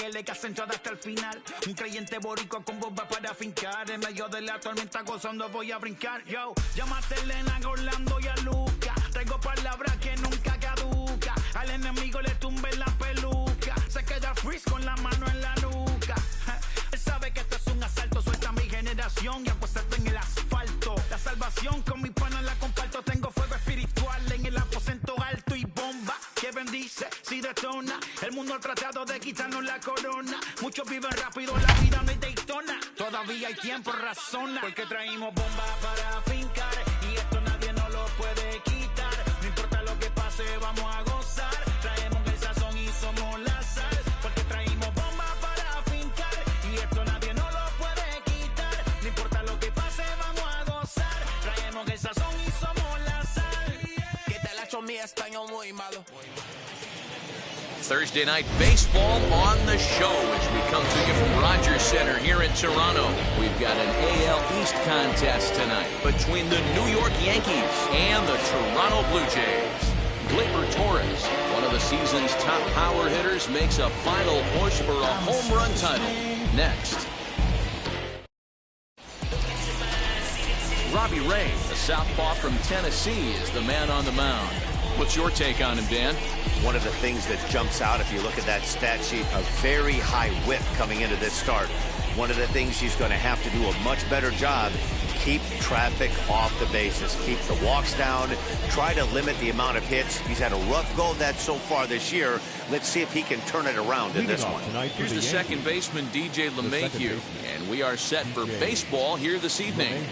que le casen toda hasta el final. Un creyente boricua con bomba para fincar. En medio de la tormenta gozando voy a brincar. Yo, llámate a Elena, a Orlando y a Luca. Traigo palabras que nunca caduca. Al enemigo le tumbe la peluca. Se queda freeze con la mano en la nuca. Él sabe que esto es un asalto. Suelta mi generación y apuéstate en el asfalto. La salvación con mi pana la comparto. Tengo fuego espiritual en el aposento alto y bomba que bendice si detona. El mundo ha tratado de quitarnos la corona. Muchos viven rápido, la vida no es Daytona. Todavía hay tiempo, razona. Porque traímos bomba para fincar. Y esto nadie nos lo puede quitar. No importa lo que pase, vamos a gozar. Traemos el sazón y somos la sal. Porque traímos bomba para fincar. Y esto nadie nos lo puede quitar. No importa lo que pase, vamos a gozar. Traemos el sazón y somos la sal. ¿Qué tal hecho mi español muy malo? Thursday night baseball on the show as we come to you from Rogers Center here in Toronto. We've got an AL East contest tonight between the New York Yankees and the Toronto Blue Jays. Gleyber Torres, one of the season's top power hitters, makes a final push for a home run title. Next. Robbie Ray, a southpaw from Tennessee, is the man on the mound. What's your take on him, Dan? One of the things that jumps out, if you look at that stat sheet, a very high whip coming into this start. One of the things he's going to have to do a much better job, keep traffic off the bases, keep the walks down, try to limit the amount of hits. He's had a rough go of that so far this year. Let's see if he can turn it around in this one. Here's the second baseman, DJ LeMahieu, and we are set for baseball here this evening.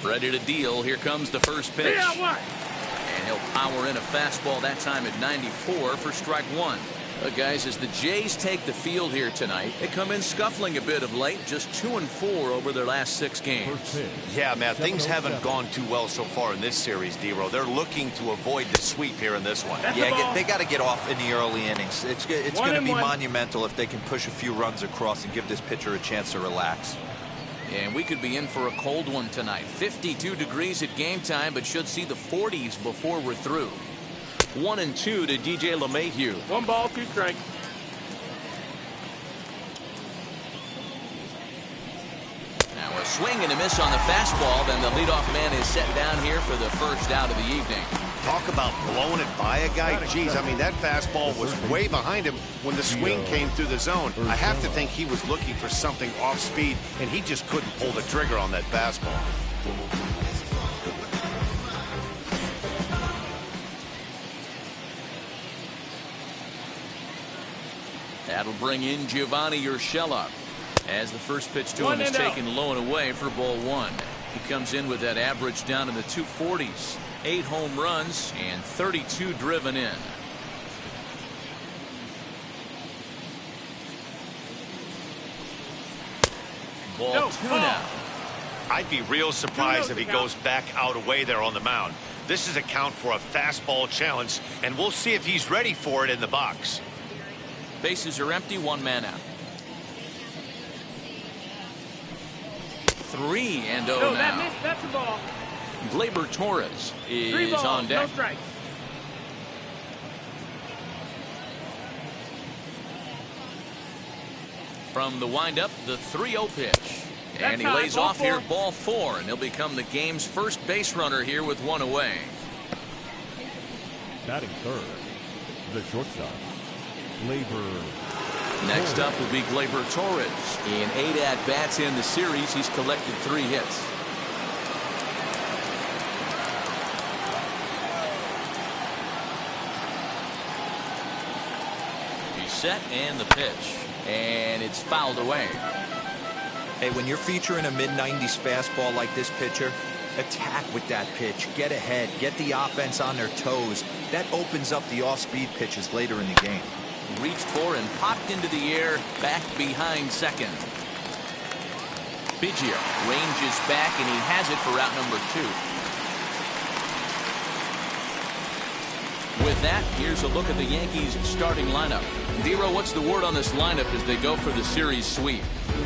Ready to deal. Here comes the first pitch. And he'll power in a fastball that time at 94 for strike one. Guys, as the Jays take the field here tonight, they come in scuffling a bit of late, just 2-4 over their last 6 games. Yeah, Matt, things haven't gone too well so far in this series, D-Row. They're looking to avoid the sweep here in this one. Yeah, they got to get off in the early innings. It's going to be monumental if they can push a few runs across and give this pitcher a chance to relax. And we could be in for a cold one tonight. 52 degrees at game time, but should see the 40s before we're through. 1-2 to DJ LeMahieu. 1 ball, 2 strikes. Now a swing and a miss on the fastball. Then the leadoff man is set down here for the first out of the evening. Talk about blowing it by a guy. Geez, I mean, that fastball was way behind him when the swing came through the zone. I have to think he was looking for something off speed, and he just couldn't pull the trigger on that fastball. That'll bring in Giovanni Urshela as the first pitch to him is taken low and away for ball 1. He comes in with that average down in the 240s. 8 home runs and 32 driven in. Ball 2 now. I'd be real surprised if he goes back out away there on the mound. This is a count for a fastball challenge, and we'll see if he's ready for it in the box. Bases are empty, 1 man out. 3-0 now. That's the ball. Gleyber Torres is 3 balls, on deck. No strikes. From the windup, the 3-0 pitch. And he lays off here, ball 4, and he'll become the game's first base runner here with 1 away. Batting third, the shortstop, Gleyber. Next up will be Gleyber Torres. In 8 at-bats in the series, he's collected 3 hits. He's set, and the pitch. And it's fouled away. Hey, when you're featuring a mid-90s fastball like this pitcher, attack with that pitch. Get ahead. Get the offense on their toes. That opens up the off-speed pitches later in the game. Reached for and popped into the air, back behind second. Biggio ranges back, and he has it for out number 2. With that, here's a look at the Yankees starting lineup. Dero, what's the word on this lineup as they go for the series sweep?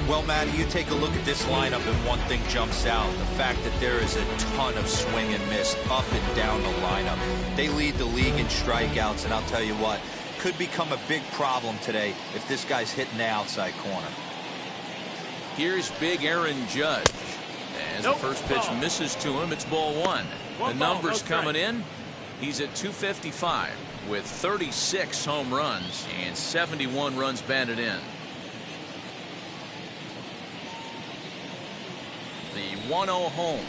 Well, Matty, you take a look at this lineup and one thing jumps out. The fact that there is a ton of swing and miss up and down the lineup. They lead the league in strikeouts, and I'll tell you what, could become a big problem today if this guy's hitting the outside corner. Here's big Aaron Judge. As the first pitch misses to him, it's ball one. The numbers coming in. He's at 255 with 36 home runs and 71 runs batted in. The 1-0 home.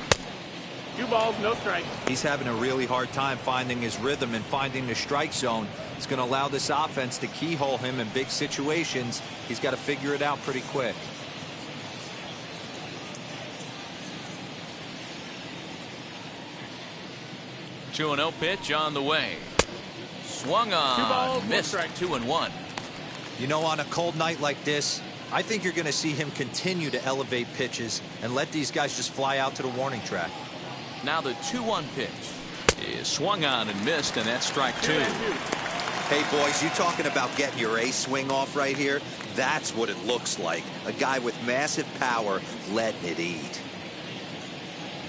2 balls, no strikes. He's having a really hard time finding his rhythm and finding the strike zone. It's going to allow this offense to keyhole him in big situations. He's got to figure it out pretty quick. Two 2-0 pitch on the way. Swung on. 2 balls, missed. 2-1. You know, on a cold night like this, I think you're going to see him continue to elevate pitches and let these guys just fly out to the warning track. Now the 2-1 pitch is swung on and missed, and that's strike 2. Hey, boys, you talking about getting your ace swing off right here? That's what it looks like. A guy with massive power letting it eat.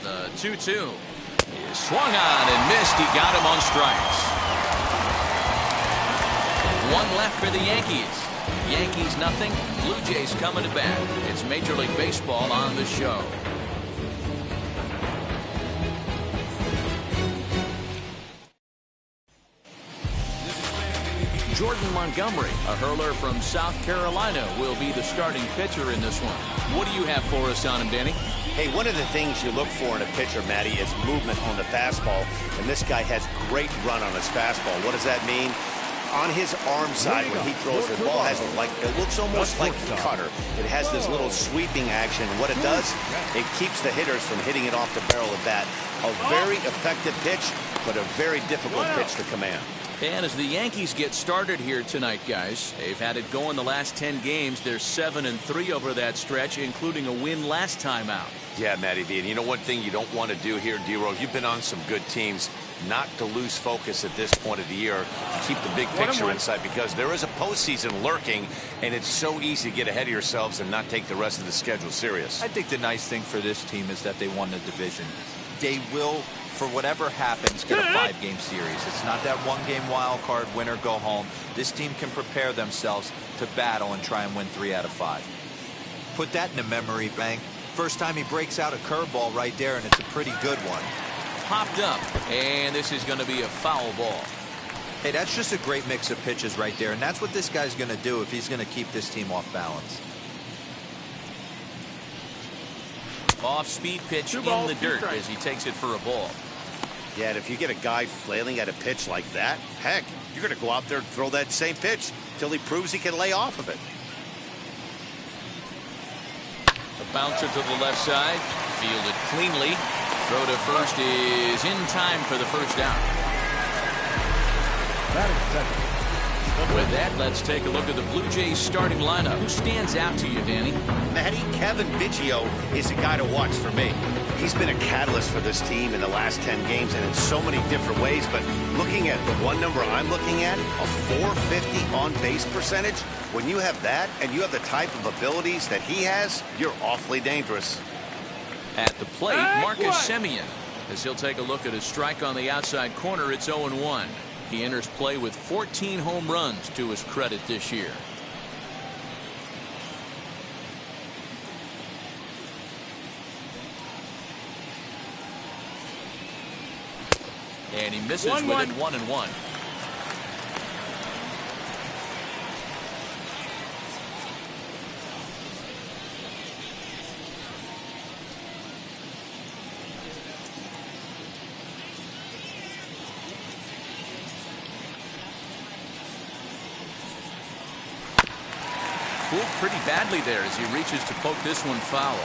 The 2-2 is swung on and missed. He got him on strikes. One left for the Yankees. Yankees nothing. Blue Jays coming to bat. It's Major League Baseball on the show. Jordan Montgomery, a hurler from South Carolina, will be the starting pitcher in this one. What do you have for us on him, Danny? Hey, one of the things you look for in a pitcher, Matty, is movement on the fastball. And this guy has great run on his fastball. What does that mean? On his arm side, when he throws, the ball has it looks almost like a cutter. It has this little sweeping action. What it does, it keeps the hitters from hitting it off the barrel of bat. A very effective pitch, but a very difficult pitch to command. And as the Yankees get started here tonight, guys, they've had it going the last 10 games. They're 7-3 over that stretch, including a win last time out. Yeah, Matty V. And you know one thing you don't want to do here, D-Row, you've been on some good teams, not to lose focus at this point of the year, to keep the big picture in sight, because there is a postseason lurking, and it's so easy to get ahead of yourselves and not take the rest of the schedule serious. I think the nice thing for this team is that they won the division. They will, for whatever happens, get a 5-game series. It's not that 1-game wild card, win or go home. This team can prepare themselves to battle and try and win 3 out of 5. Put that in a memory bank. First time he breaks out a curveball right there, and it's a pretty good one. Popped up, and this is going to be a foul ball. Hey, that's just a great mix of pitches right there, and that's what this guy's going to do if he's going to keep this team off balance. Off-speed pitch in the dirt as he takes it for a ball. Yeah, and if you get a guy flailing at a pitch like that, heck, you're going to go out there and throw that same pitch till he proves he can lay off of it. A bouncer to the left side, fielded cleanly. Throw to first is in time for the first down. With that, let's take a look at the Blue Jays starting lineup. Who stands out to you, Danny? Matty, Kevin Biggio is a guy to watch for me. He's been a catalyst for this team in the last 10 games and in so many different ways. But looking at the one number I'm looking at, a 450 on-base percentage, when you have that and you have the type of abilities that he has, you're awfully dangerous. At the plate, Marcus Semien, as he'll take a look at his strike on the outside corner. It's 0-1. He enters play with 14 home runs to his credit this year. And he misses with it 1-1. Fooled pretty badly there as he reaches to poke this one foul.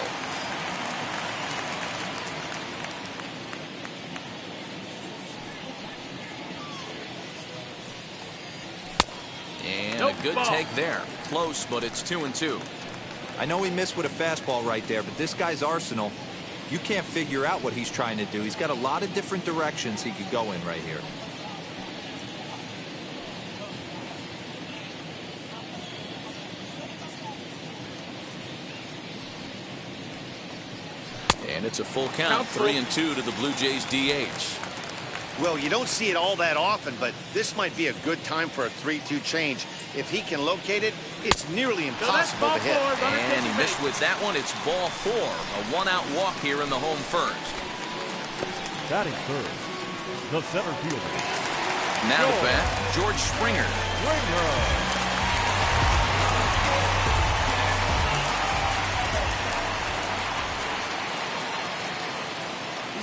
And a good take there. Close, but it's 2-2. I know he missed with a fastball right there, but this guy's arsenal, you can't figure out what he's trying to do. He's got a lot of different directions he could go in right here. And it's a full count, 3-2 to the Blue Jays DH. Well, you don't see it all that often, but this might be a good time for a 3-2 change. If he can locate it, it's nearly impossible to hit. And he missed with that one. It's ball 4. A one-out walk here in the home first. Batting third, the center fielder. Now the bat, George Springer.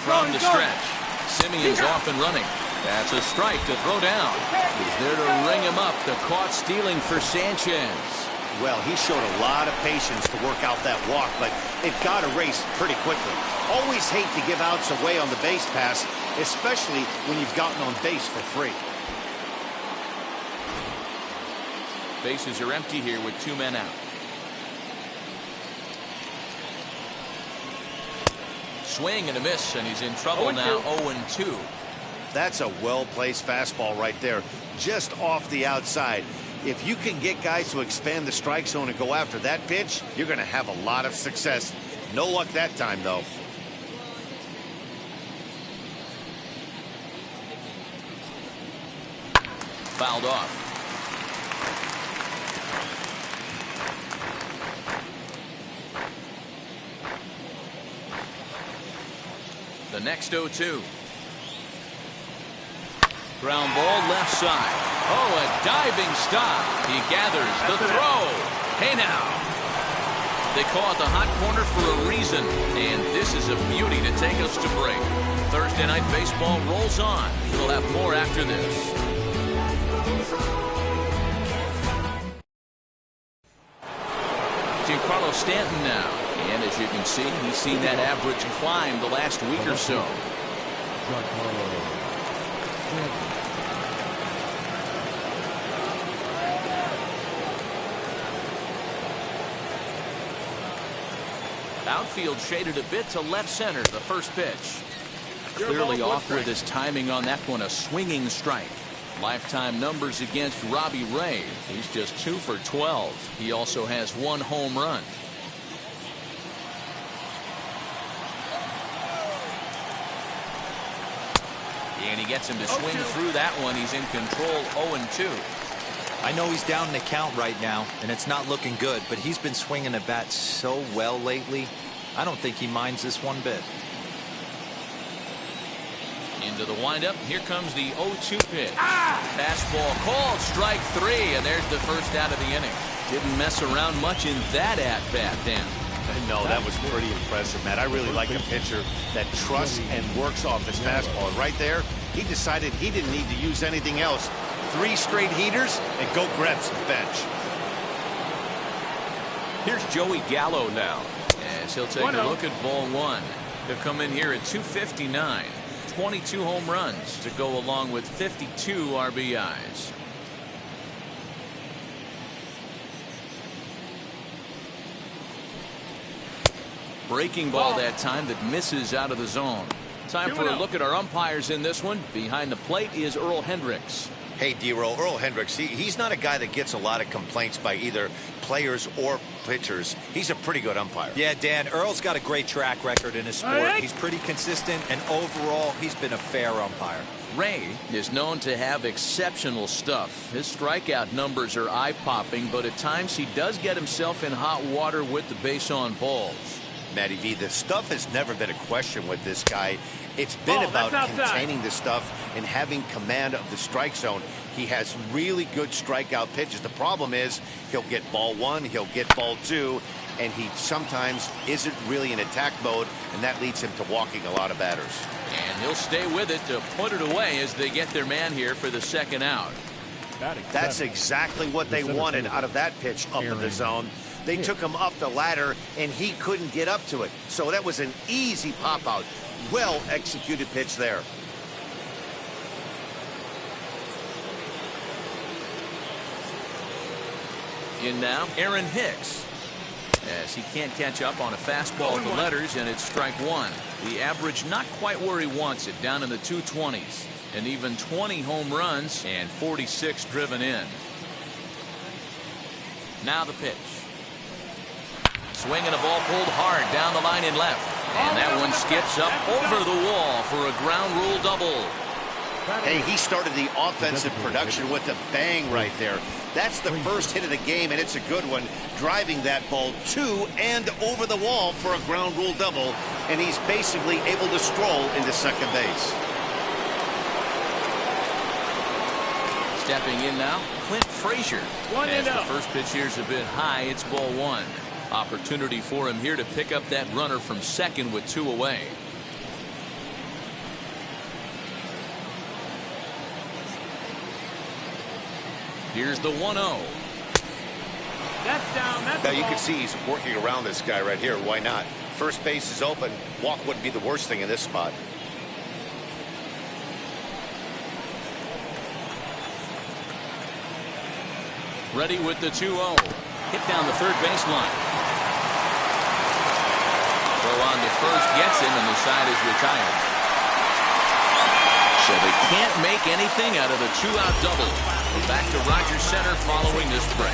From the stretch, Simeon's off and running. That's a strike to throw down. He's there to ring him up. The caught stealing for Sanchez. Well, he showed a lot of patience to work out that walk, but it got erased pretty quickly. Always hate to give outs away on the base pass, especially when you've gotten on base for free. Bases are empty here with 2 men out. Swing and a miss, and he's in trouble now. 0-2. That's a well-placed fastball right there, just off the outside. If you can get guys to expand the strike zone and go after that pitch, you're going to have a lot of success. No luck that time, though. Fouled off. The next 0-2. Ground ball left side. Oh, a diving stop. He gathers the throw. Hey now. They call it the hot corner for a reason. And this is a beauty to take us to break. Thursday Night Baseball rolls on. We'll have more after this. Giancarlo Stanton now. And as you can see, he's seen that average climb the last week or so. Outfield shaded a bit to left center, the first pitch. Clearly off with his timing on that one, a swinging strike. Lifetime numbers against Robbie Ray. He's just 2 for 12. He also has 1 home run. And he gets him to swing through that one. He's in control. 0-2. I know he's down in the count right now, and it's not looking good, but he's been swinging the bat so well lately. I don't think he minds this one bit. Into the windup. Here comes the 0-2 pitch. Fastball called. Strike 3, and there's the first out of the inning. Didn't mess around much in that at-bat, Dan. No, that was pretty impressive, Matt. I really like a pitcher that trusts and works off his fastball. Right there, he decided he didn't need to use anything else. 3 straight heaters and go grab some bench. Here's Joey Gallo now. As he'll take a look at ball 1. He'll come in here at 259. 22 home runs to go along with 52 RBIs. Breaking ball that time that misses out of the zone. Time for a look at our umpires in this one. Behind the plate is Earl Hendricks. Hey, D-Roll, Earl Hendricks, he's not a guy that gets a lot of complaints by either players or pitchers. He's a pretty good umpire. Yeah, Dan, Earl's got a great track record in his sport. He's pretty consistent, and overall, he's been a fair umpire. Ray is known to have exceptional stuff. His strikeout numbers are eye-popping, but at times he does get himself in hot water with the base on balls. Matty V, the stuff has never been a question with this guy. It's been about containing the stuff and having command of the strike zone. He has really good strikeout pitches. The problem is he'll get ball 1, he'll get ball 2, and he sometimes isn't really in attack mode, and that leads him to walking a lot of batters. And he'll stay with it to put it away as they get their man here for the second out. That's exactly what they wanted out of that pitch up in the zone. They took him up the ladder, and he couldn't get up to it. So that was an easy pop-out. Well-executed pitch there. In now, Aaron Hicks. As he can't catch up on a fastball at the letters, and it's strike 1. The average not quite where he wants it, down in the 220s. And even 20 home runs and 46 driven in. Now the pitch. Swinging a ball pulled hard down the line in left. And that one skips up over the wall for a ground rule double. Hey, he started the offensive production with a bang right there. That's the first hit of the game, and it's a good one, driving that ball to and over the wall for a ground rule double, and he's basically able to stroll into second base. Stepping in now, Clint Frazier. As the first pitch here is a bit high, it's ball one. Opportunity for him here to pick up that runner from second with 2 away. Here's the 1-0. That's down. That's now you can see he's working around this guy right here. Why not? First base is open. Walk wouldn't be the worst thing in this spot. Ready with the 2-0. Hit down the third baseline. Throw on to first gets him, and the side is retired. So they can't make anything out of the 2-out double. We're back to Rogers Center following this break.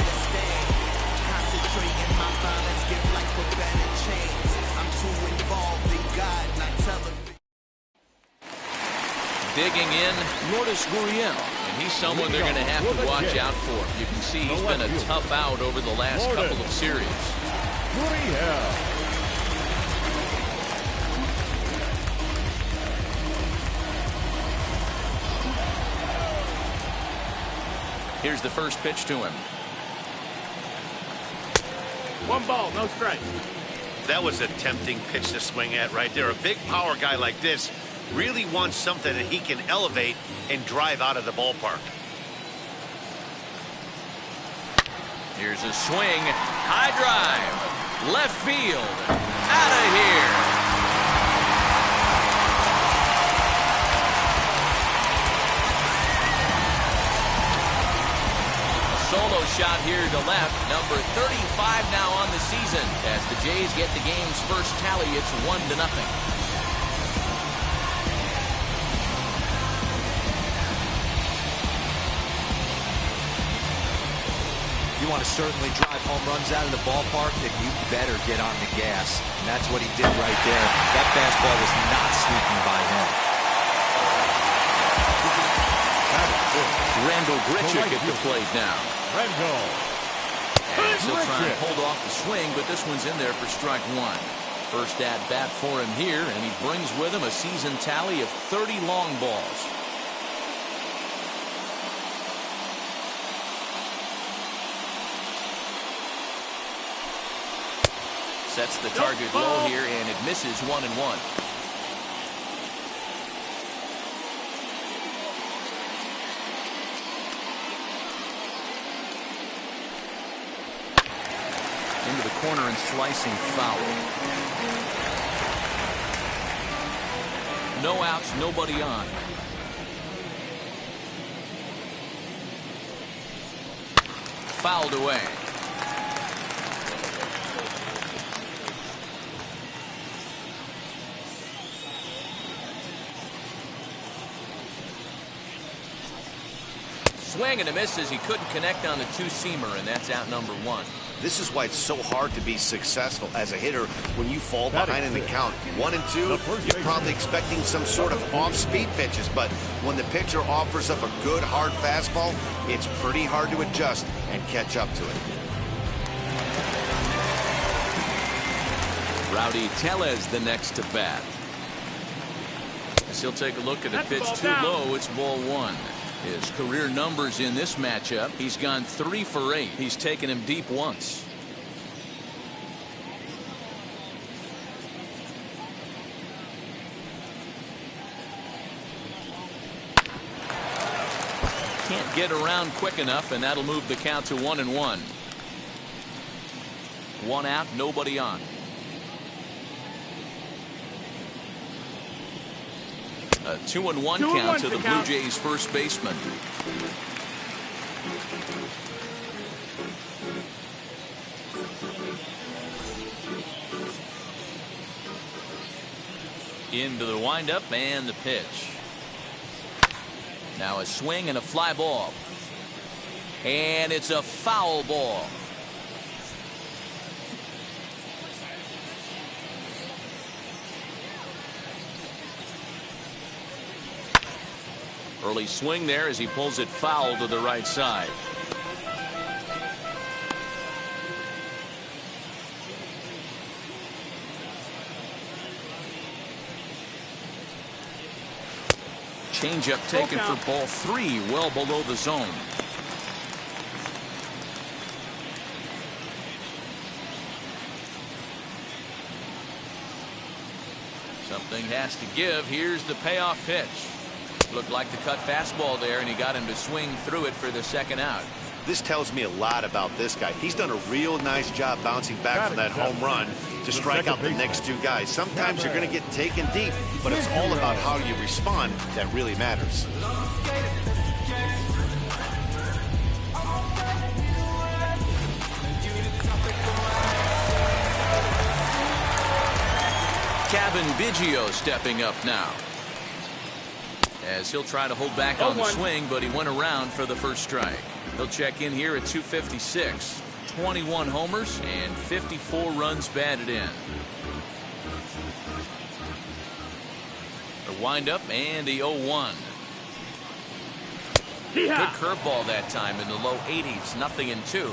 Digging in, Lourdes Gurriel, and he's someone they're going to have to watch out for. You can see he's been a tough out over the last couple of series. Here's the first pitch to him. 1 ball, no strike. That was a tempting pitch to swing at right there. A big power guy like this really wants something that he can elevate and drive out of the ballpark. Here's a swing. High drive. Left field. Out of here. Solo shot here to left. Number 35 now on the season. As the Jays get the game's first tally, it's 1-0. You want to certainly drive home runs out of the ballpark, then you better get on the gas. And that's what he did right there. That fastball was not sneaking by him. Randall Grichuk at the plate now. Randall. And he'll try and hold off the swing, but this one's in there for strike one. First at bat for him here, and he brings with him a season tally of 30 long balls. Sets the target low here, and it misses 1-1. Into the corner and slicing foul. No outs, nobody on. Fouled away. Swing and a miss as he couldn't connect on the two-seamer, and that's out number one. This is why it's so hard to be successful as a hitter when you fall behind in the count. 1 and 2, you're probably expecting some sort of off-speed pitches, but when the pitcher offers up a good hard fastball, it's pretty hard to adjust and catch up to it. Rowdy Tellez the next to bat. As he'll take a look at a pitch too low, it's ball one. His career numbers in this matchup, he's gone 3 for 8. He's taken him deep once. Can't get around quick enough, and that'll move the count to 1-1. 1 out, nobody on. A 2-1 count to the Blue Jays first baseman. Into the windup and the pitch. Now a swing and a fly ball. And it's a foul ball. Early swing there as he pulls it foul to the right side. Changeup taken for ball 3, well below the zone. Something has to give. Here's the payoff pitch. Looked like the cut fastball there, and he got him to swing through it for the second out. This tells me a lot about this guy. He's done a real nice job bouncing back from that home run to strike out the next two guys. Sometimes you're going to get taken deep, but it's all about how you respond that really matters. Kevin Biggio stepping up now, as he'll try to hold back on the swing, but he went around for the first strike. He'll check in here at 256. 21 homers and 54 runs batted in. The windup and the 0-1. Good curveball that time in the low 80s. 0-2.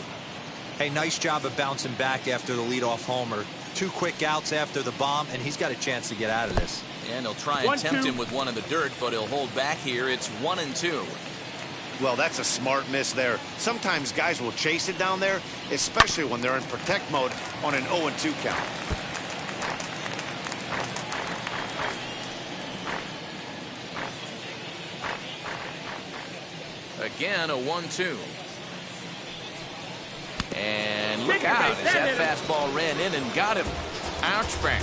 Hey, nice job of bouncing back after the leadoff homer. 2 quick outs after the bomb, and he's got a chance to get out of this. And he'll try and tempt him with one in the dirt, but he'll hold back here. It's 1-2. Well, that's a smart miss there. Sometimes guys will chase it down there, especially when they're in protect mode on an 0-2 count. Again, a 1-2. And look out as that fastball ran in and got him. Ouch, back.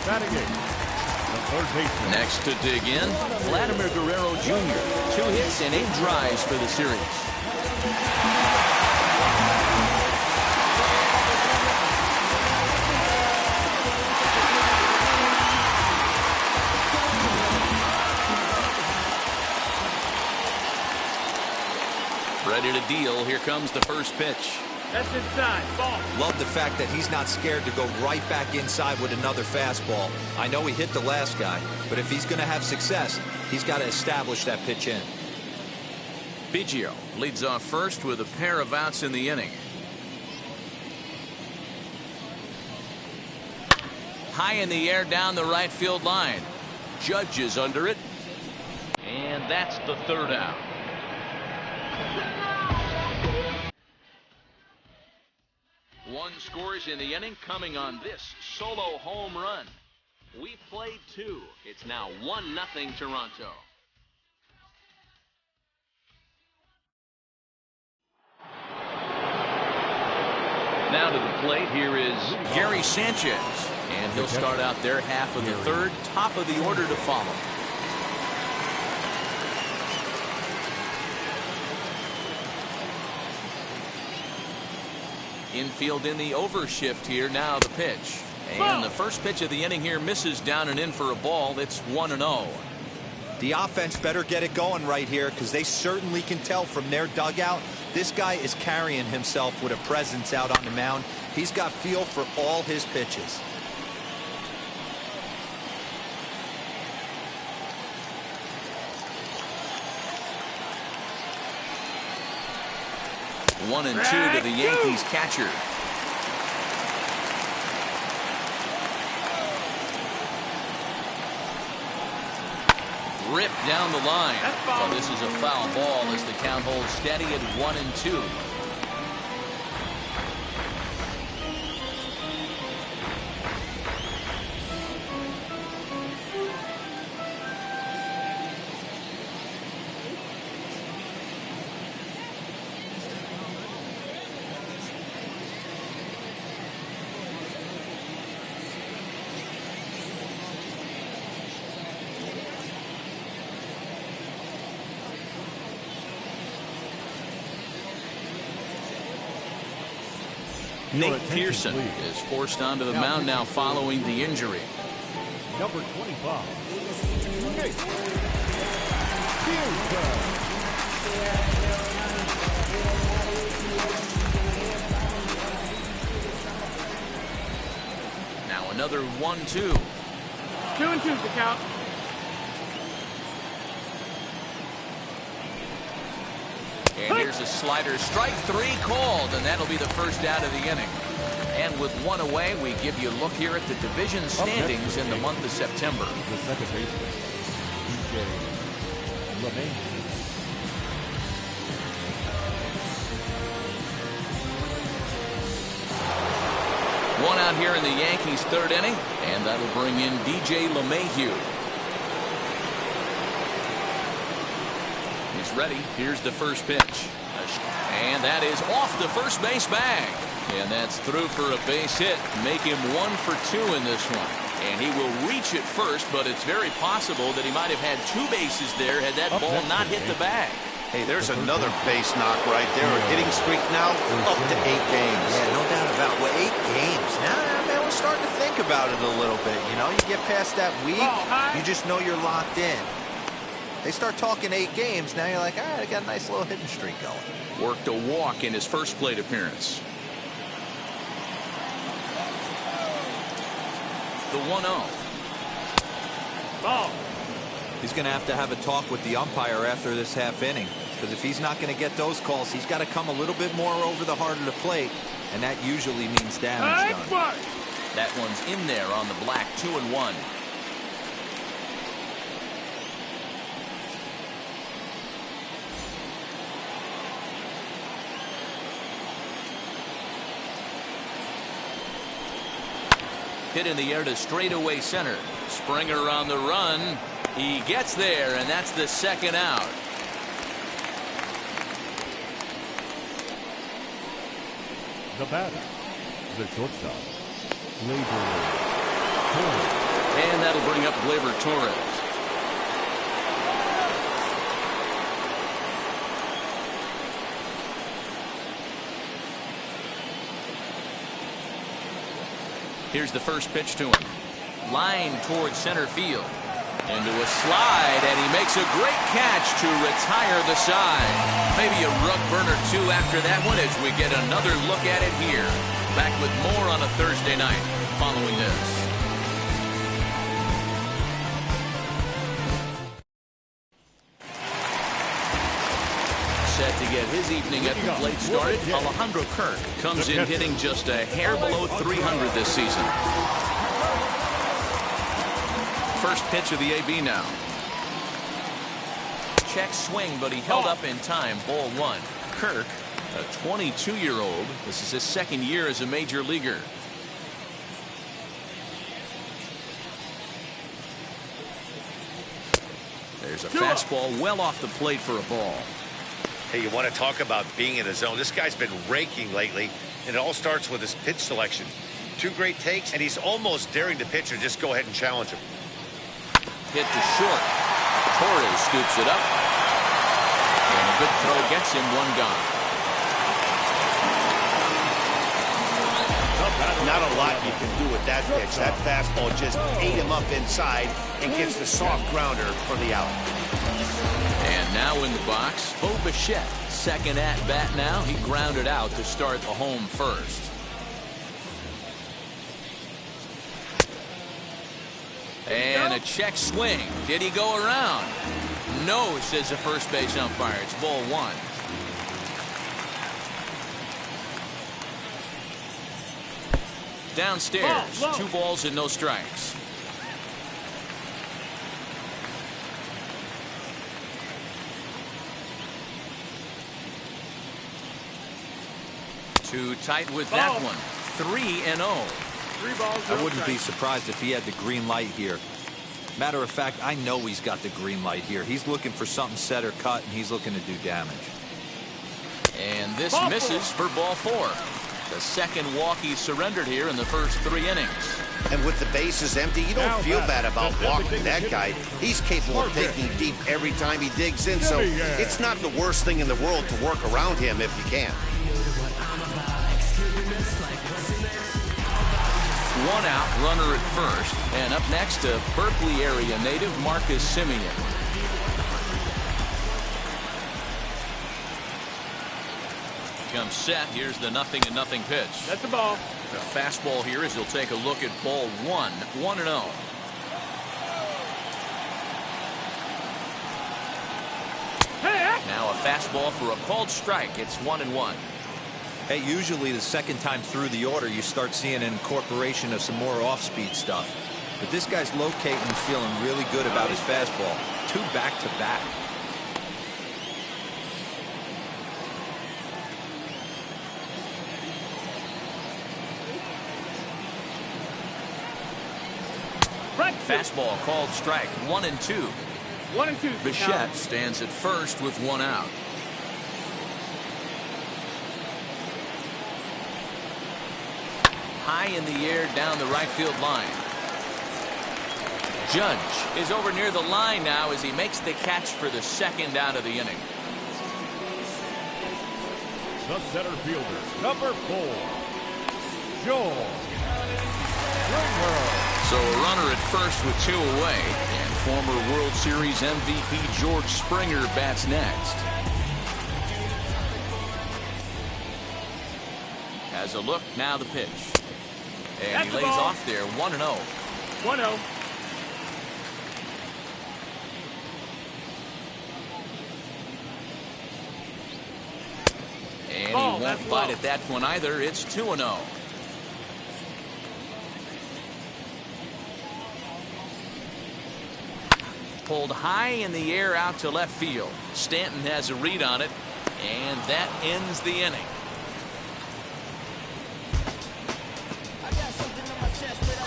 Batting eight, the third baseman. Next to dig in, Vladimir Guerrero Jr. 2 hits and 8 drives for the series. Ready to deal. Here comes the first pitch. That's inside. Ball. Love the fact that he's not scared to go right back inside with another fastball. I know he hit the last guy, but if he's going to have success, he's got to establish that pitch in. Biggio leads off first with a pair of outs in the inning. High in the air down the right field line. Judge is under it. And that's the third out. One scores in the inning, coming on this solo home run. We played 2. It's now 1-0 Toronto. Now to the plate, here is Gary Sanchez, and he'll start out their half of the third. Top of the order to follow. Infield in the overshift here. Now the pitch. And the first pitch of the inning here misses down and in for a ball. It's 1-0. The offense better get it going right here, because they certainly can tell from their dugout this guy is carrying himself with a presence out on the mound. He's got feel for all his pitches. One and 2 to the Yankees catcher. Ripped down the line. Well, this is a foul ball as the count holds steady at 1-2. Nate Pearson is forced onto the mound now following the injury. Number 25, Nate Pearson. Now another 1-2. 2-2's the count. And here's a slider. Strike 3 called, and that'll be the first out of the inning. And with one away, we give you a look here at the division standings in the month of September. The second baseman, DJ LeMay. One out here in the Yankees' third inning, and that'll bring in DJ LeMahieu. He's ready. Here's the first pitch. And that is off the first base bag. And that's through for a base hit. Make him 1 for 2 in this one. And he will reach it first, but it's very possible that he might have had 2 bases there had that ball not hit the bag. Hey, there's another base knock right there. A hitting streak now up to 8 games. Yeah, no doubt about it. Well, 8 games. Now, man, we're starting to think about it a little bit. You know, you get past that week, you just know you're locked in. They start talking 8 games, now you're like, all right, I got a nice little hitting streak going. Worked a walk in his first plate appearance. The 1-0. Ball. He's going to have a talk with the umpire after this half inning, because if he's not going to get those calls, he's got to come a little bit more over the heart of the plate, and that usually means damage done. That one's in there on the black. 2-1. Hit in the air to straightaway center. Springer on the run. He gets there, and that's the second out. The batter, the shortstop, Gleyber Torres. And that'll bring up Gleyber Torres. Here's the first pitch to him. Line towards center field. Into a slide, and he makes a great catch to retire the side. Maybe a rug burner, too, after that one as we get another look at it here. Back with more on a Thursday night following this. Set to get his evening at the plate started. Alejandro Kirk comes in hitting just a hair below 300 this season. First pitch of the AB now. Check swing, but he held up in time. Ball 1. Kirk, a 22-year-old. This is his second year as a major leaguer. There's a fastball well off the plate for a ball. Hey, you want to talk about being in a zone? This guy's been raking lately, and it all starts with his pitch selection. 2 great takes, and he's almost daring the pitcher just go ahead and challenge him. Hit to short. Torres scoops it up. And a good throw gets him 1 gone. Not a lot you can do with that pitch. That fastball just ate him up inside and gets the soft grounder for the out. And now in the box, Bo Bichette. Second at bat now. He grounded out to start the home first. And a check swing. Did he go around? No, says the first base umpire. It's ball 1. Downstairs, 2 balls and no strikes. Too tight with that one. 3-0. 3 balls. I wouldn't be surprised if he had the green light here. Matter of fact, I know he's got the green light here. He's looking for something set or cut, and he's looking to do damage. And this misses for ball 4. The second walk he surrendered here in the first 3 innings. And with the bases empty, you don't feel bad about walking that guy. He's capable of taking deep every time he digs in, so it's not the worst thing in the world to work around him if you can. 1 out, runner at first. And up next, a Berkeley area native, Marcus Simeon. Comes set. Here's the 0-0 pitch. That's the ball. The fastball here as he'll take a look at ball 1. 1-0. Hey, Now a fastball for a called strike. It's 1-1. Hey, usually the second time through the order, you start seeing an incorporation of some more off-speed stuff. But this guy's locating and feeling really good about his fastball. 2 back-to-back. Fastball called strike. 1-2. 1-2. Bichette stands at first with 1 out. High in the air down the right field line. Judge is over near the line now as he makes the catch for the 2nd out of the inning. The center fielder, number 4, George Springer. So a runner at first with 2 away, and former World Series MVP George Springer bats next. Has a look, now the pitch. And he lays off there, 1-0. 1-0. And he won't bite at that one either. It's 2-0. Pulled high in the air out to left field. Stanton has a read on it, and that ends the inning.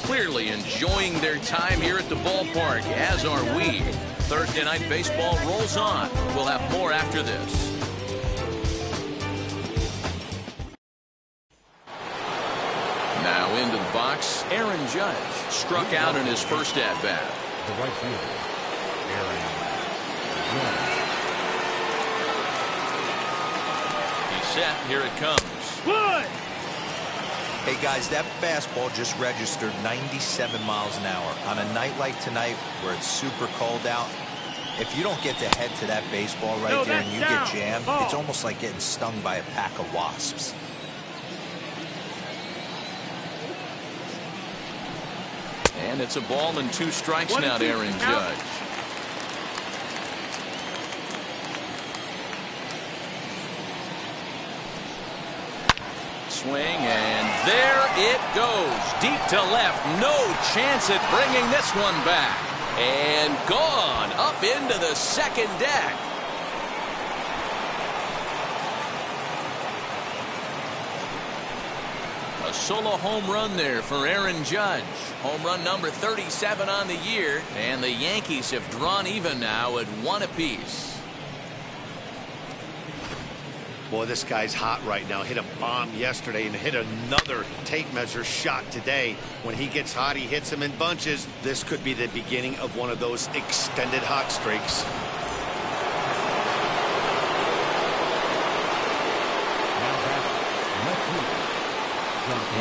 Clearly enjoying their time here at the ballpark, as are we. Thursday Night Baseball rolls on. We'll have more after this. Now into the box, Aaron Judge struck out in his first at-bat. The right fielder, Aaron Judge. He's set. Here it comes. Good. Hey, guys, that fastball just registered 97 miles an hour. On a night like tonight where it's super cold out, if you don't get the head to that baseball right there and you get jammed, it's almost like getting stung by a pack of wasps. And it's a ball and 2 strikes now to Aaron Judge. Swing, and there it goes. Deep to left. No chance at bringing this one back. And gone up into the 2nd deck. A solo home run there for Aaron Judge. Home run number 37 on the year. And the Yankees have drawn even now at 1 apiece. Boy, this guy's hot right now. Hit a bomb yesterday and hit another tape measure shot today. When he gets hot, he hits them in bunches. This could be the beginning of one of those extended hot streaks.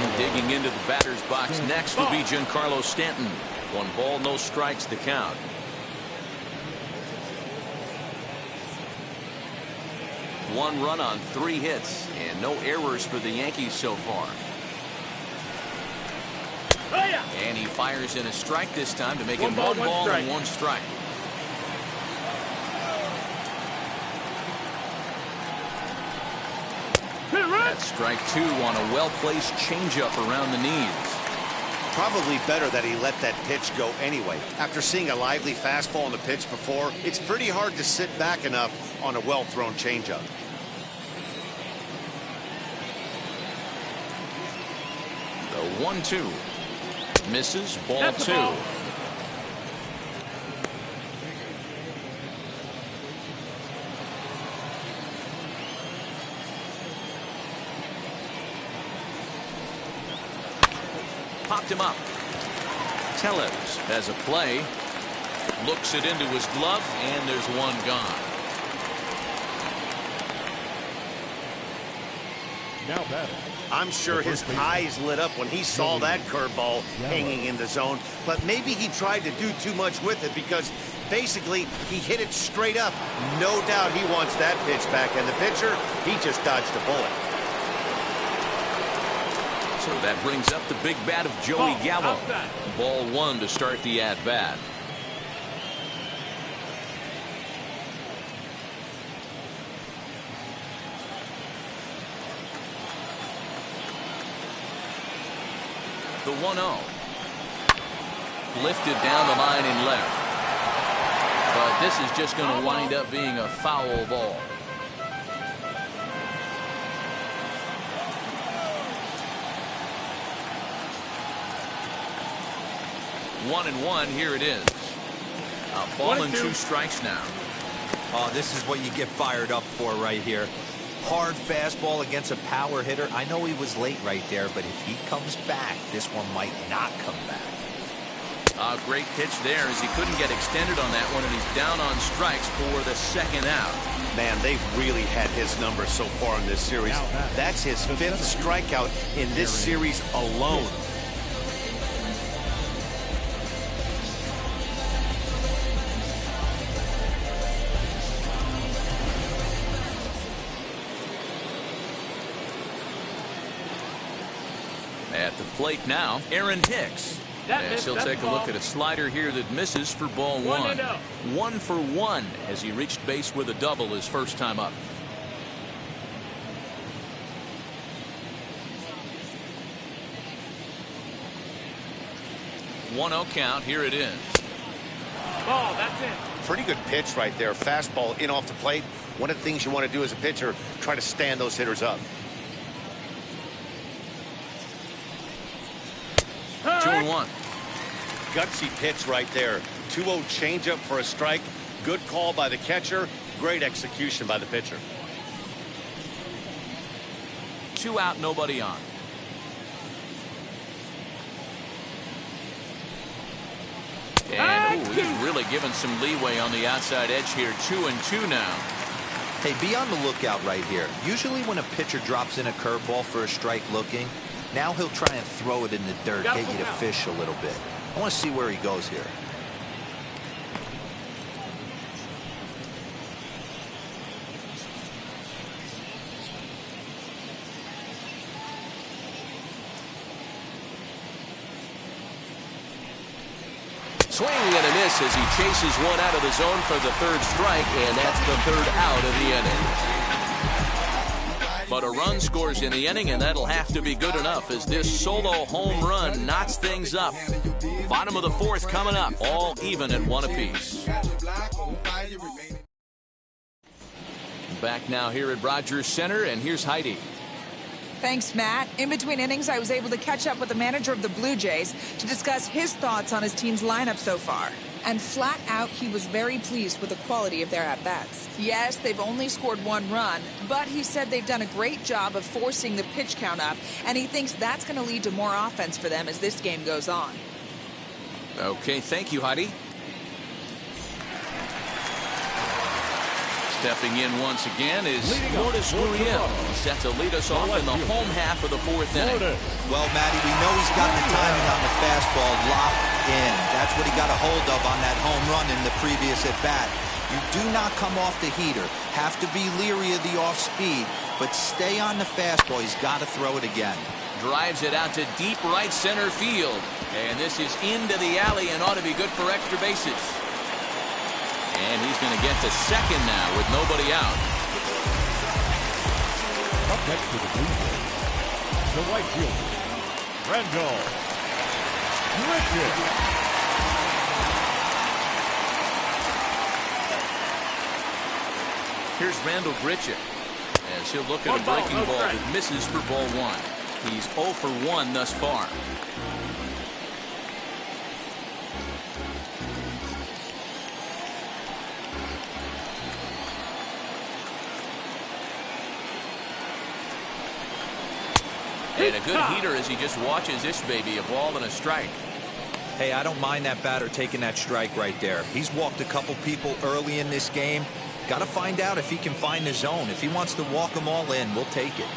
And digging into the batter's box next will be Giancarlo Stanton. 1 ball, no strikes to count. One run on 3 hits and no errors for the Yankees so far. And he fires in a strike this time to make it 1 ball and 1 strike. That's strike 2 on a well-placed changeup around the knees. Probably better that he let that pitch go anyway. After seeing a lively fastball on the pitch before, it's pretty hard to sit back enough on a well-thrown changeup. The 1-2. Misses, ball 2. Popped him up. Tellez has a play. Looks it into his glove, and there's 1 gone. Now batting. I'm sure his eyes lit up when he saw that curveball hanging in the zone, but maybe he tried to do too much with it because basically he hit it straight up. No doubt he wants that pitch back, and the pitcher, he just dodged a bullet. So that brings up the big bat of Joey Gallo. Ball 1 to start the at-bat. The 1-0. Lifted down the line in left. But this is just going to wind up being a foul ball. 1-1. Here it is. A ball and 2 strikes now. Oh, this is what you get fired up for right here. Hard fastball against a power hitter. I know he was late right there, but if he comes back, this one might not come back. A great pitch there as he couldn't get extended on that one, and he's down on strikes for the 2nd out. Man, they've really had his number so far in this series. That's his 5th strikeout in this series alone. At the plate now, Aaron Hicks. As he'll take a look at a slider here that misses for ball 1. 1 for 1 as he reached base with a double his first time up. One-0 count. Here it is. Ball, that's it. Pretty good pitch right there. Fastball in off the plate. One of the things you want to do as a pitcher, try to stand those hitters up. 2-1. Gutsy pitch right there. 2-0 changeup for a strike. Good call by the catcher. Great execution by the pitcher. 2 out, nobody on. And ooh, he's really given some leeway on the outside edge here. 2-2 now. Hey, be on the lookout right here. Usually when a pitcher drops in a curveball for a strike looking, now he'll try and throw it in the dirt, get you to fish a little bit. I want to see where he goes here. Swing and a miss as he chases one out of the zone for the 3rd strike, and that's the 3rd out of the inning. But a run scores in the inning, and that'll have to be good enough as this solo home run knocks things up. Bottom of the 4th coming up, all even at 1 apiece. Back now here at Rogers Center, and here's Heidi. Thanks, Matt. In between innings, I was able to catch up with the manager of the Blue Jays to discuss his thoughts on his team's lineup so far. And flat out, he was very pleased with the quality of their at-bats. Yes, they've only scored 1 run, but he said they've done a great job of forcing the pitch count up, and he thinks that's going to lead to more offense for them as this game goes on. Okay, thank you, Heidi. Stepping in once again is Lourdes Gurriel, set to lead us off in the home half of the 4th inning. Well, Matty, we know he's got the timing on the fastball locked in. That's what he got a hold of on that home run in the previous at-bat. You do not come off the heater. Have to be leery of the off-speed, but stay on the fastball. He's got to throw it again. Drives it out to deep right center field. And this is into the alley and ought to be good for extra bases. And he's going to get to second now with nobody out. Up next to the Blue Jays, the right fielder, Randall Grichuk. Here's Randall Grichuk as he'll look at a breaking ball that misses for ball 1. He's 0 for 1 thus far. And a good heater as he just watches this baby, a ball and a strike. Hey, I don't mind that batter taking that strike right there. He's walked a couple people early in this game. Got to find out if he can find the zone. If he wants to walk them all in, we'll take it.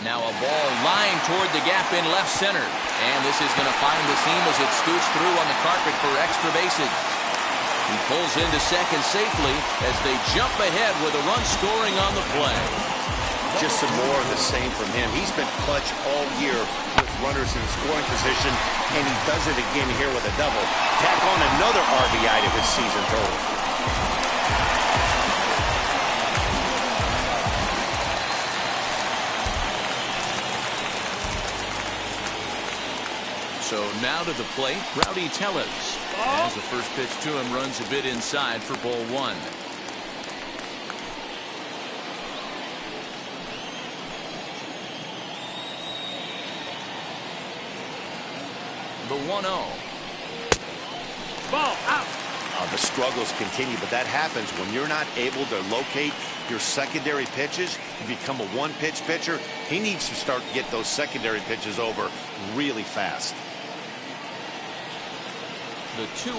Now a ball lined toward the gap in left center. And this is going to find the seam as it scoots through on the carpet for extra bases. He pulls into second safely as they jump ahead with a run scoring on the play. Just some more of the same from him. He's been clutch all year with runners in scoring position, and he does it again here with a double. Tack on another RBI to his season total. Now to the plate, Rowdy Tellez. As the first pitch to him runs a bit inside for ball one. The 1-0. Ball out. The struggles continue, but that happens when you're not able to locate your secondary pitches. You become a one-pitch pitcher. He needs to start to get those secondary pitches over really fast. The 2-0.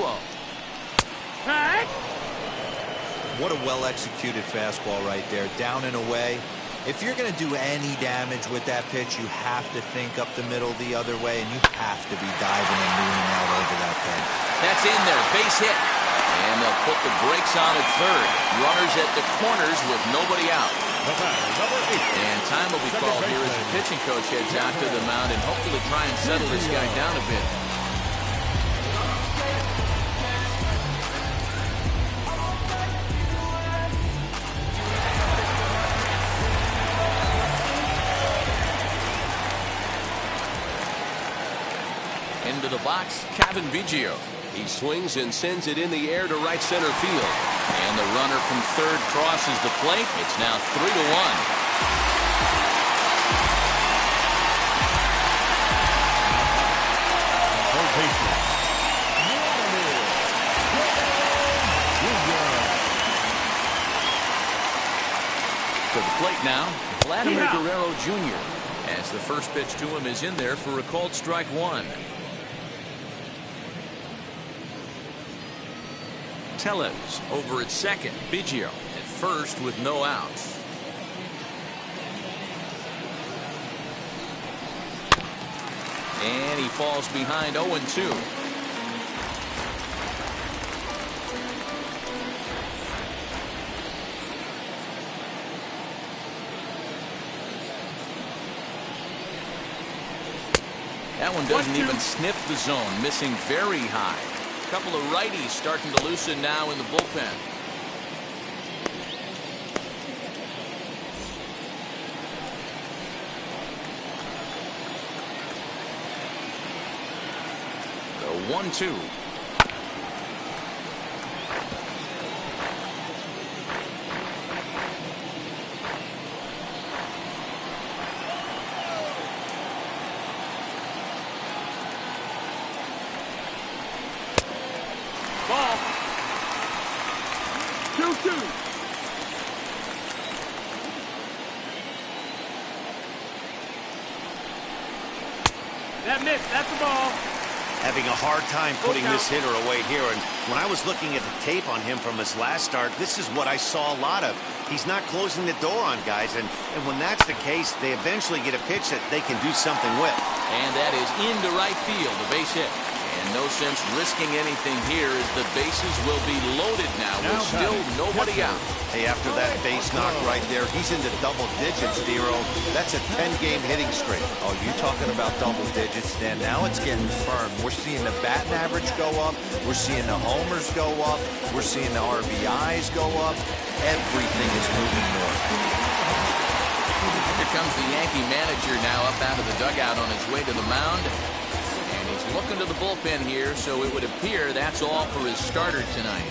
What a well-executed fastball right there. Down and away. If you're going to do any damage with that pitch, you have to think up the middle the other way, and you have to be diving and moving out over that thing. That's in there. Base hit. And they'll put the brakes on at third. Runners at the corners with nobody out. And time will be called here as the pitching coach heads out to the mound and hopefully try and settle this guy down a bit. Into the box, Kevin Biggio. He swings and sends it in the air to right center field. And the runner from third crosses the plate. It's now 3-1. To the plate now, Vladimir Guerrero Jr. As the first pitch to him is in there for a called strike one. Tellez over at second. Biggio at first with no outs. And he falls behind 0-2. That one doesn't even sniff the zone, missing very high. A couple of righties starting to loosen now in the bullpen. The 1-2. Ball. 2-2. That missed. That's the ball. Having a hard time putting this hitter away here. And when I was looking at the tape on him from his last start, this is what I saw a lot of. He's not closing the door on guys. And when that's the case, they eventually get a pitch that they can do something with. And that is into right field, the base hit. And no sense risking anything here as the bases will be loaded now with still nobody out. Hey, after that base knock right there, he's into double digits, Dero. That's a 10-game hitting streak. Oh, you talking about double digits, Dan? Now it's getting firm. We're seeing the batting average go up. We're seeing the homers go up. We're seeing the RBIs go up. Everything is moving north. Here comes the Yankee manager now up out of the dugout on his way to the mound. Looking to the bullpen here, so it would appear that's all for his starter tonight.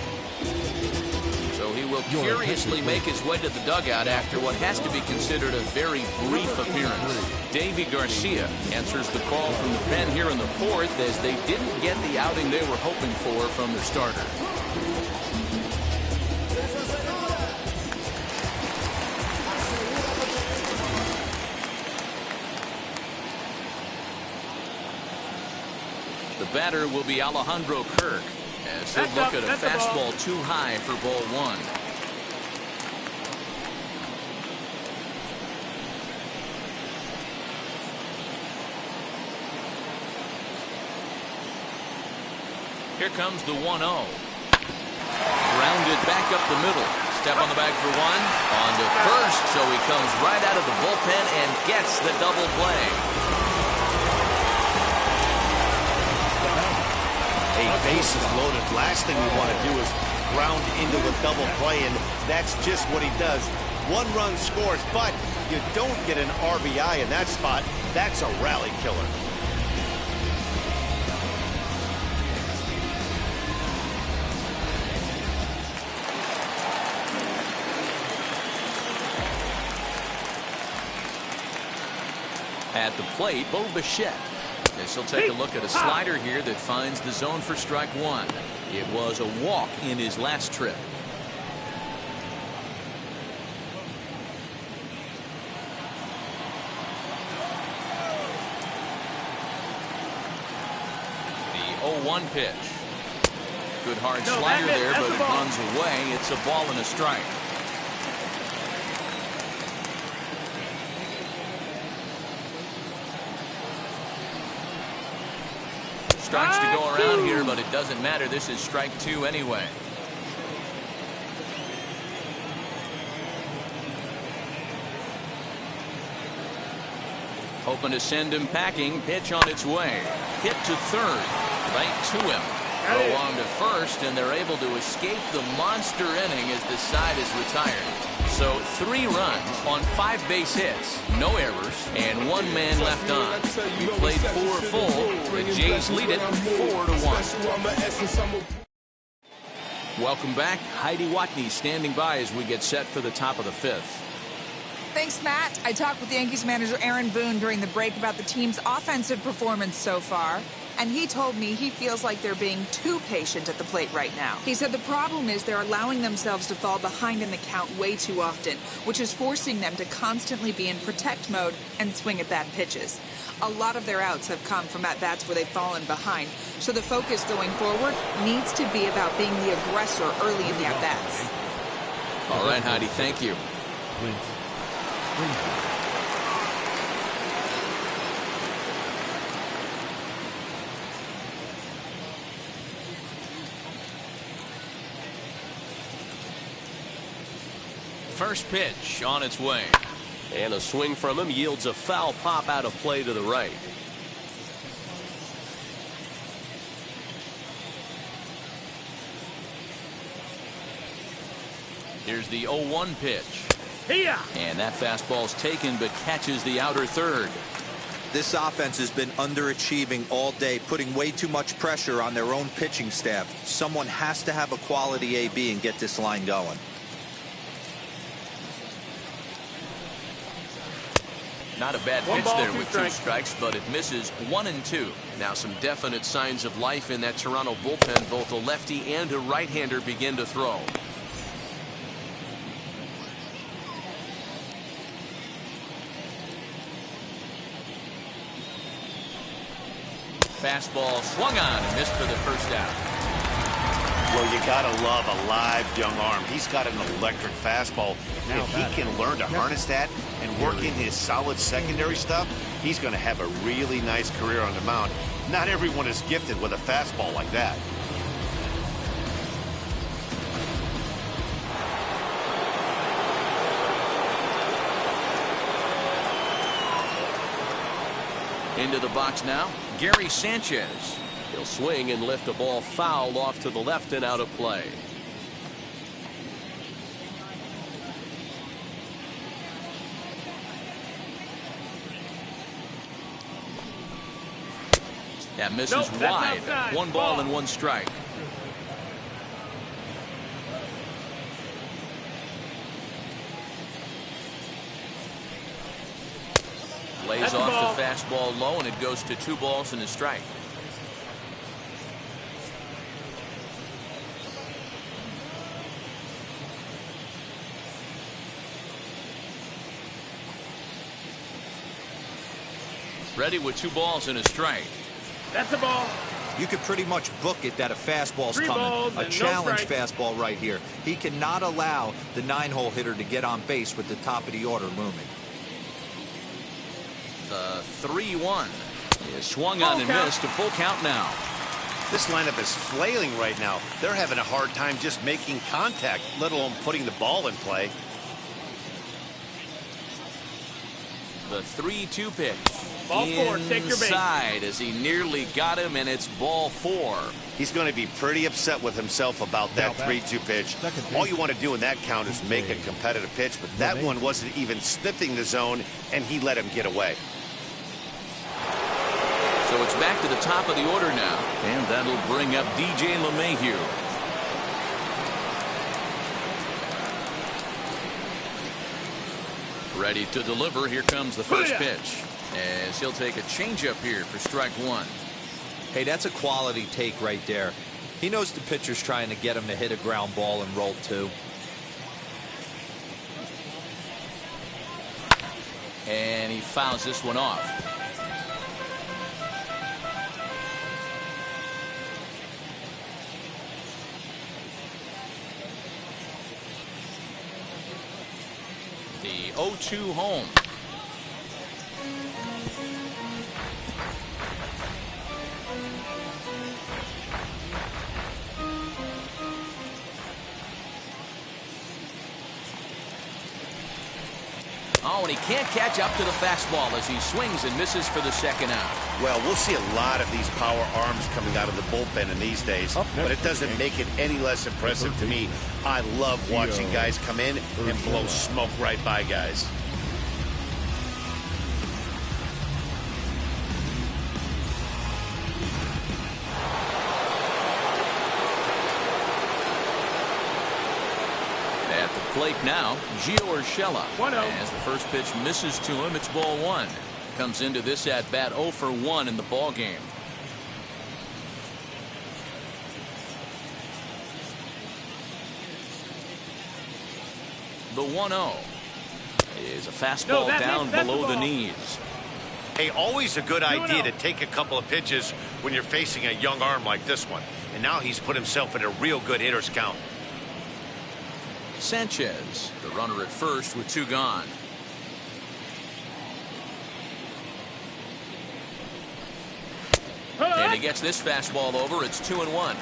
So he will curiously make his way to the dugout after what has to be considered a very brief appearance. Davy Garcia answers the call from the pen here in the fourth as they didn't get the outing they were hoping for from their starter. The batter will be Alejandro Kirk as he'll look at a fastball too high for ball one. Here comes the 1-0. Grounded back up the middle. Step on the bag for one. On to first, so he comes right out of the bullpen and gets the double play. Bases loaded. Last thing we want to do is ground into a double play, and that's just what he does. One run scores, but you don't get an RBI in that spot. That's a rally killer. At the plate, Bo Bichette. This will take a look at a slider here that finds the zone for strike one. It was a walk in his last trip. The 0-1 pitch. Good hard slider there, but it runs away. It's a ball and a strike. Strikes to go around here, but it doesn't matter. This is strike two anyway. Hoping to send him packing. Pitch on its way. Hit to third. Right to him. Throw on to first, and they're able to escape the monster inning as the side is retired. So 3 runs on 5 base hits, no errors, and 1 man left on. We played 4 full. The Jays lead it 4-1. Welcome back. Heidi Watney standing by as we get set for the top of the 5th. Thanks, Matt. I talked with Yankees manager Aaron Boone during the break about the team's offensive performance so far. And he told me he feels like they're being too patient at the plate right now. He said the problem is they're allowing themselves to fall behind in the count way too often, which is forcing them to constantly be in protect mode and swing at bad pitches. A lot of their outs have come from at-bats where they've fallen behind, so the focus going forward needs to be about being the aggressor early in the at-bats. All right, Heidi, thank you. First pitch on its way. And a swing from him yields a foul pop out of play to the right. Here's the 0-1 pitch. And that fastball's taken but catches the outer third. This offense has been underachieving all day, putting way too much pressure on their own pitching staff. Someone has to have a quality AB and get this line going. Not a bad pitch there with 2 strikes, but it misses 1 and 2. Now some definite signs of life in that Toronto bullpen. Both a lefty and a right-hander begin to throw. Fastball swung on and missed for the first out. Well, you gotta love a live young arm. He's got an electric fastball. If he can learn to harness that and work in his solid secondary stuff, he's going to have a really nice career on the mound. Not everyone is gifted with a fastball like that. Into the box now, Gary Sanchez. He'll swing and lift a ball foul off to the left and out of play. That misses wide. 1 ball and 1 strike. Lays off the fastball low, and it goes to 2 balls and a strike. Ready with 2 balls and a strike. That's a ball. You could pretty much book it that a fastball's coming. A challenge fastball right here. He cannot allow the 9-hole hitter to get on base with the top of the order looming. The 3-1 is swung on and missed. A full count now. This lineup is flailing right now. They're having a hard time just making contact, let alone putting the ball in play. The 3-2 pitch. Ball 4, take your base. Inside as he nearly got him, and it's ball 4. He's going to be pretty upset with himself about that 3-2 pitch. All you want to do in that count is make a competitive pitch, but that one wasn't even sniffing the zone, and he let him get away. So it's back to the top of the order now, and that'll bring up DJ LeMahieu. Ready to deliver. Here comes the first pitch. As he'll take a changeup here for strike one. Hey, that's a quality take right there. He knows the pitcher's trying to get him to hit a ground ball and roll two. And he fouls this one off. The 0-2 home. Oh, and he can't catch up to the fastball as he swings and misses for the second out. Well, we'll see a lot of these power arms coming out of the bullpen in these days, but it doesn't make it any less impressive to me. I love watching guys come in and blow smoke right by guys. At the plate now, Gio Urshela. As the first pitch misses to him, it's ball one. Comes into this at bat 0 for 1 in the ball game. The 1-0 is a fastball down below the knees. Hey, always a good idea to take a couple of pitches when you're facing a young arm like this one. And now he's put himself in a real good hitter's count. Sanchez, the runner at first with 2 gone. And he gets this fastball over. It's 2-1.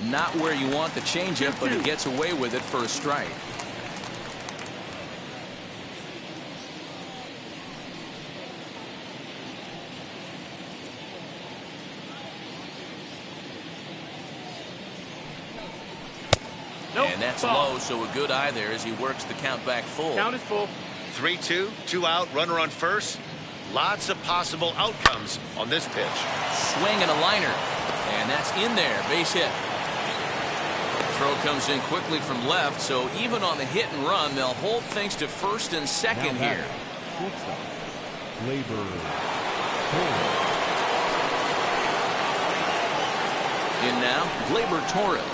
Not where you want the changeup, but he gets away with it for a strike. And that's low, so a good eye there as he works the count back full. Count is full. 3-2, 2 out, runner on first. Lots of possible outcomes on this pitch. Swing and a liner. And that's in there. Base hit. Throw comes in quickly from left, so even on the hit and run, they'll hold things to first and second here. In now, Gleyber Torres,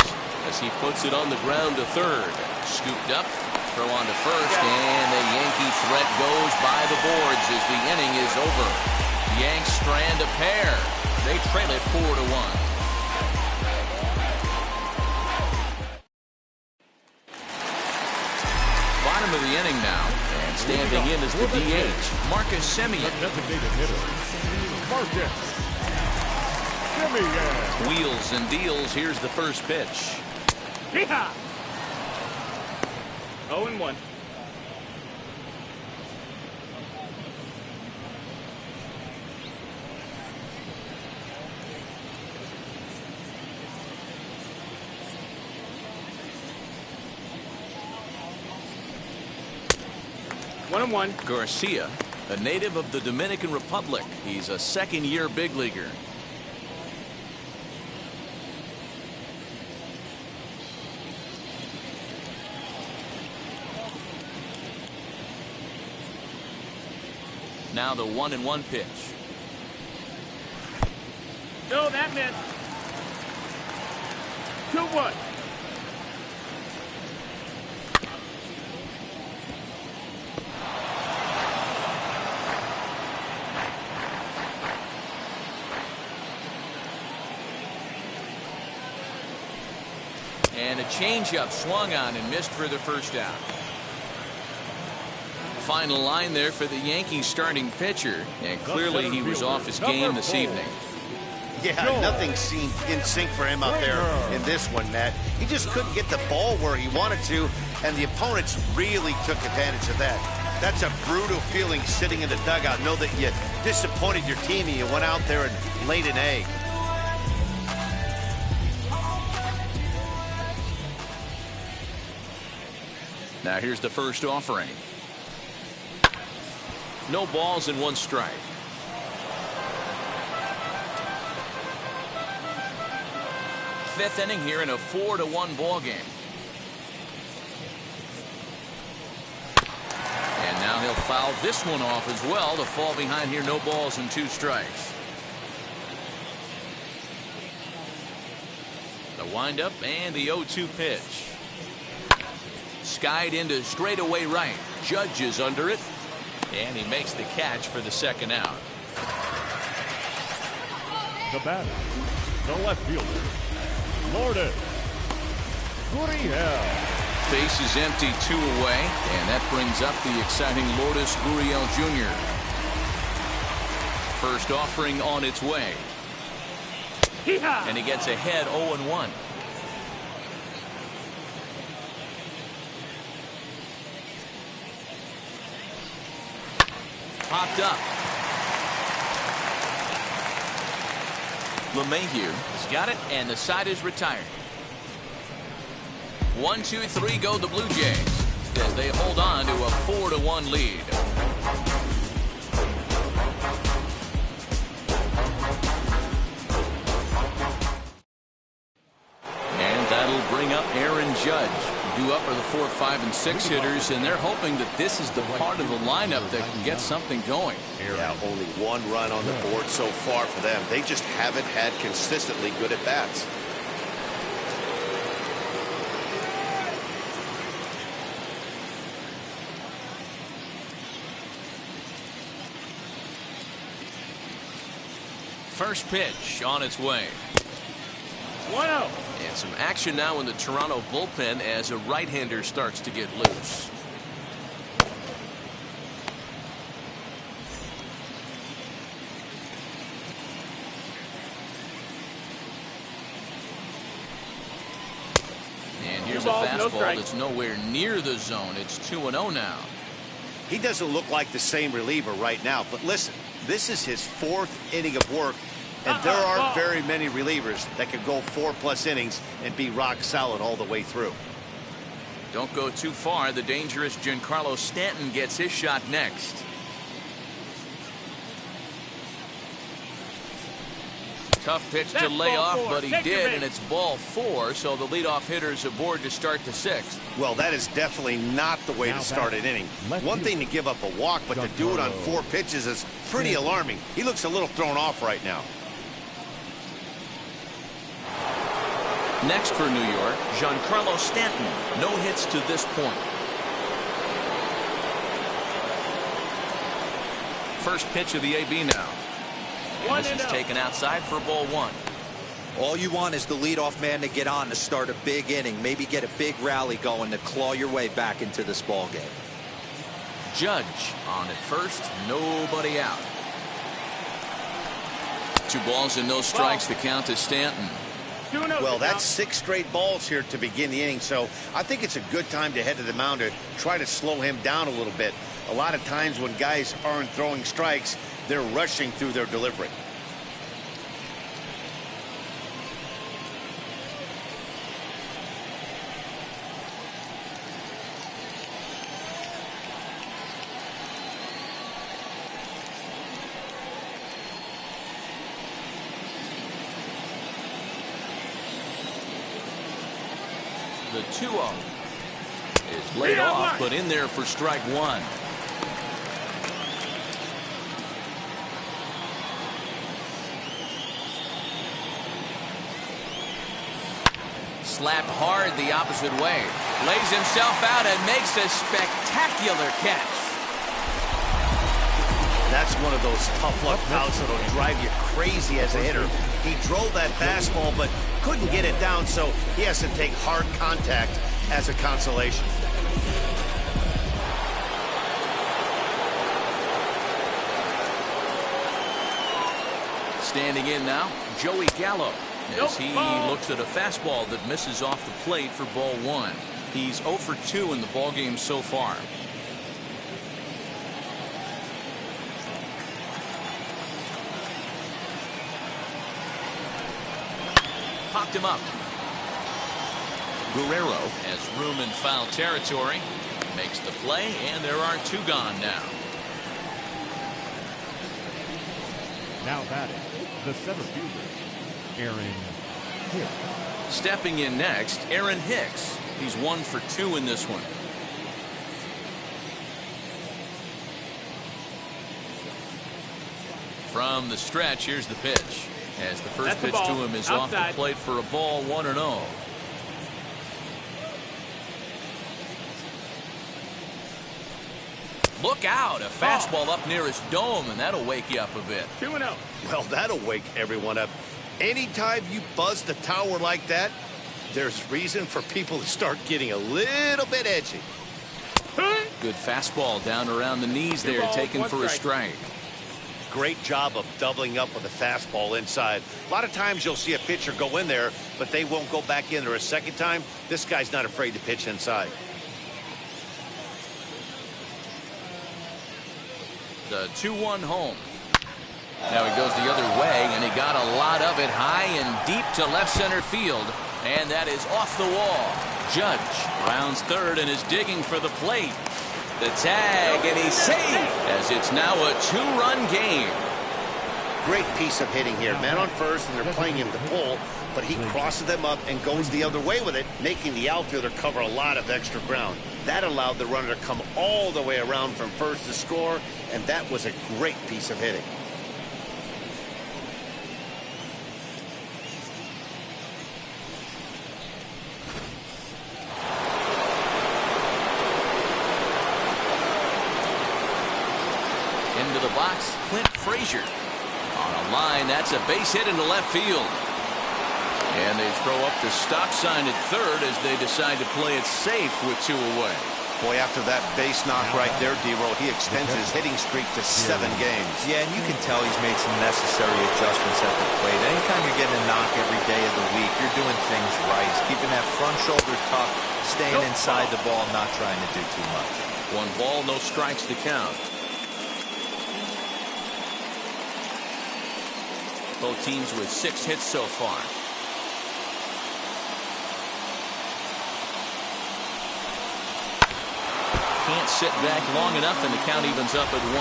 as he puts it on the ground to third. Scooped up, throw on to first, and the Yankee threat goes by the boards as the inning is over. Yanks strand a pair. They trail it 4-1. Bottom of the inning now, and standing in is the DH, Marcus Semien. Wheels and deals. Here's the first pitch. 0-1. Garcia, a native of the Dominican Republic. He's a second-year big leaguer. Now the 1-1 pitch. No, that missed. 2-1. And a changeup swung on and missed for the first out. Final line there for the Yankees starting pitcher, and clearly he was off his game this evening. Yeah, nothing seemed in sync for him out there in this one, Matt. He just couldn't get the ball where he wanted to, and the opponents really took advantage of that. That's a brutal feeling sitting in the dugout. Know that you disappointed your team and you went out there and laid an egg. Now here's the first offering. No balls and 1 strike. Fifth inning here in a 4-1 ball game. he'll foul this one off as well to fall behind here. No balls and 2 strikes. The windup and the 0-2 pitch. Skied into straightaway right. Judge is under it, and he makes the catch for the 2nd out. The batter, the left fielder, Lourdes Gurriel. Base is empty, 2 away, and that brings up the exciting Lourdes Gurriel Jr. First offering on its way. And he gets ahead 0-1. Popped up. LeMahieu has got it, and the side is retired. 1, 2, 3 go the Blue Jays as they hold on to a 4-1 lead. And that'll bring up Aaron Judge. Due up are the 4, 5, and 6 hitters, and they're hoping that this is the part of the lineup that can get something going. Yeah, only 1 run on the board so far for them. They just haven't had consistently good at bats. First pitch on its way. 1-0. And some action now in the Toronto bullpen as a right-hander starts to get loose. And here's a fastball that's nowhere near the zone. It's 2-0 now. He doesn't look like the same reliever right now, but listen, this is his 4th inning of work, and there aren't very many relievers that can go 4+ innings and be rock solid all the way through. Don't go too far. The dangerous Giancarlo Stanton gets his shot next. Tough pitch to lay off, but he did, and it's ball 4, so the leadoff hitter's aboard to start the 6th. Well, that is definitely not the way to start an inning. One thing to give up a walk, but to do it on 4 pitches is pretty alarming. He looks a little thrown off right now. Next for New York, Giancarlo Stanton. No hits to this point. First pitch of the AB now. And this is taken outside for ball 1. All you want is the leadoff man to get on to start a big inning, maybe get a big rally going to claw your way back into this ball game. Judge on at first, nobody out. 2 balls and no strikes. The count to Stanton. Well, that's 6 straight balls here to begin the inning, so I think it's a good time to head to the mound to try to slow him down a little bit. A lot of times when guys aren't throwing strikes, they're rushing through their delivery. The 2-0 is laid off, but in there for strike 1. Slapped hard the opposite way. Lays himself out and makes a spectacular catch. That's one of those tough luck outs that'll drive you crazy as a hitter. He drove that fastball, but couldn't get it down, so he has to take hard contact as a consolation. Standing in now, Joey Gallo, as he looks at a fastball that misses off the plate for ball 1. He's 0 for 2 in the ballgame so far. Popped him up. Guerrero has room in foul territory. Makes the play, and there are 2 gone now. Now batting, the center fielder, Aaron Hicks. Stepping in next, Aaron Hicks. He's 1 for 2 in this one. From the stretch, here's the pitch. As the first pitch to him is off the plate for a ball, 1-0. Look out, a fastball up near his dome, and that'll wake you up a bit. 2-0. Well, that'll wake everyone up. Anytime you buzz the tower like that, there's reason for people to start getting a little bit edgy. Good fastball down around the knees there, taken for a strike. Great job of doubling up with a fastball inside. A lot of times you'll see a pitcher go in there, but they won't go back in there a second time. This guy's not afraid to pitch inside. The 2-1 home. Now he goes the other way, and he got a lot of it high and deep to left center field. And that is off the wall. Judge rounds third and is digging for the plate. The tag, and he's safe, as it's now a 2-run game. Great piece of hitting here. Man on first, and they're playing him to pull, but he crosses them up and goes the other way with it, making the outfielder cover a lot of extra ground. That allowed the runner to come all the way around from first to score, and that was a great piece of hitting. Into the box, Clint Frazier. On a line, that's a base hit into left field. And they throw up the stop sign at third as they decide to play it safe with 2 away. Boy, after that base knock right there, D-Roll, he extends his hitting streak to 7 games. Yeah, and you can tell he's made some necessary adjustments at the plate. Anytime you're getting a knock every day of the week, you're doing things right. He's keeping that front shoulder tucked, staying inside the ball, not trying to do too much. 1 ball, no strikes to count. Both teams with 6 hits so far. Can't sit back long enough, and the count evens up at 1-1.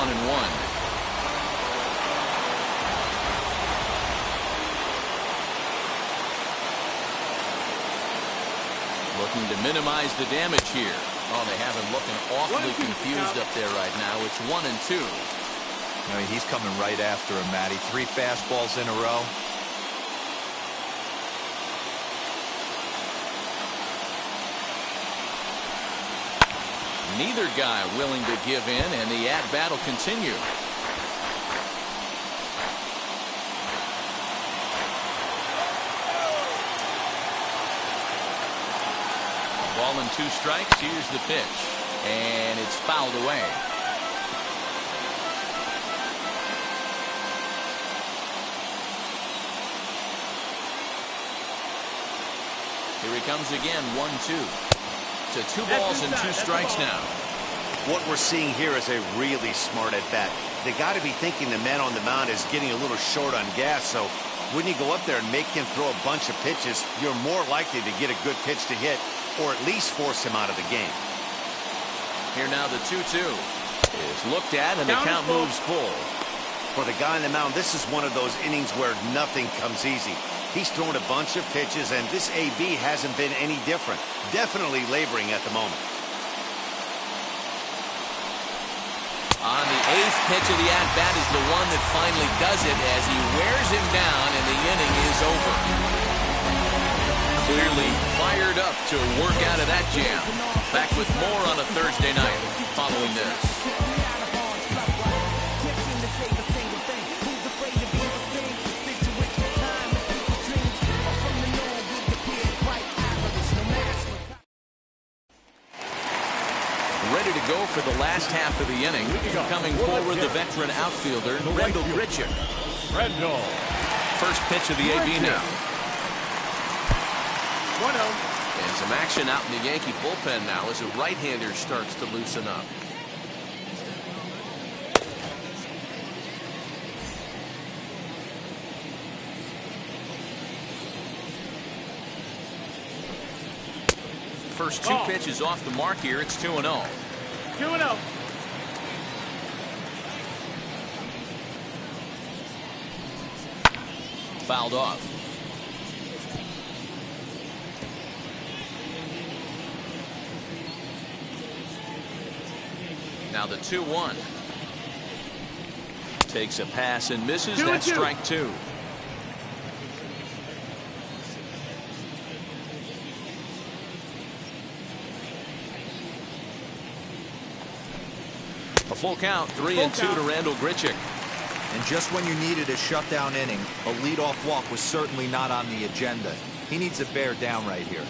Looking to minimize the damage here. Oh, they have him looking awfully confused up there right now. It's 1-2. I mean, he's coming right after him, Matty. 3 fastballs in a row. Neither guy willing to give in, and the at-bat will continue. Ball and 2 strikes. Here's the pitch, and it's fouled away. Here he comes again, 1-2. To 2 balls and 2 strikes now. What we're seeing here is a really smart at-bat. They got to be thinking the man on the mound is getting a little short on gas, so when you go up there and make him throw a bunch of pitches, you're more likely to get a good pitch to hit, or at least force him out of the game. Here now the 2-2 is looked at, and the count moves full. For the guy on the mound, this is one of those innings where nothing comes easy. He's thrown a bunch of pitches, and this AB hasn't been any different. Definitely laboring at the moment. On the 8th pitch of the at-bat is the one that finally does it as he wears him down, and the inning is over. Clearly fired up to work out of that jam. Back with more on a Thursday night following this. Ready to go for the last half of the inning. Coming forward, the veteran outfielder, Rendell Grichuk. Rendell. First pitch of the AB now. 1-0. And some action out in the Yankee bullpen now as a right-hander starts to loosen up. First 2 pitches off the mark here. It's 2-0. 2-0. Fouled off. Now the 2-1. Takes a pass and misses. That's strike two. A full count, 3-2 to Randall Grichuk. And just when you needed a shutdown inning, a leadoff walk was certainly not on the agenda. He needs to bear down right here.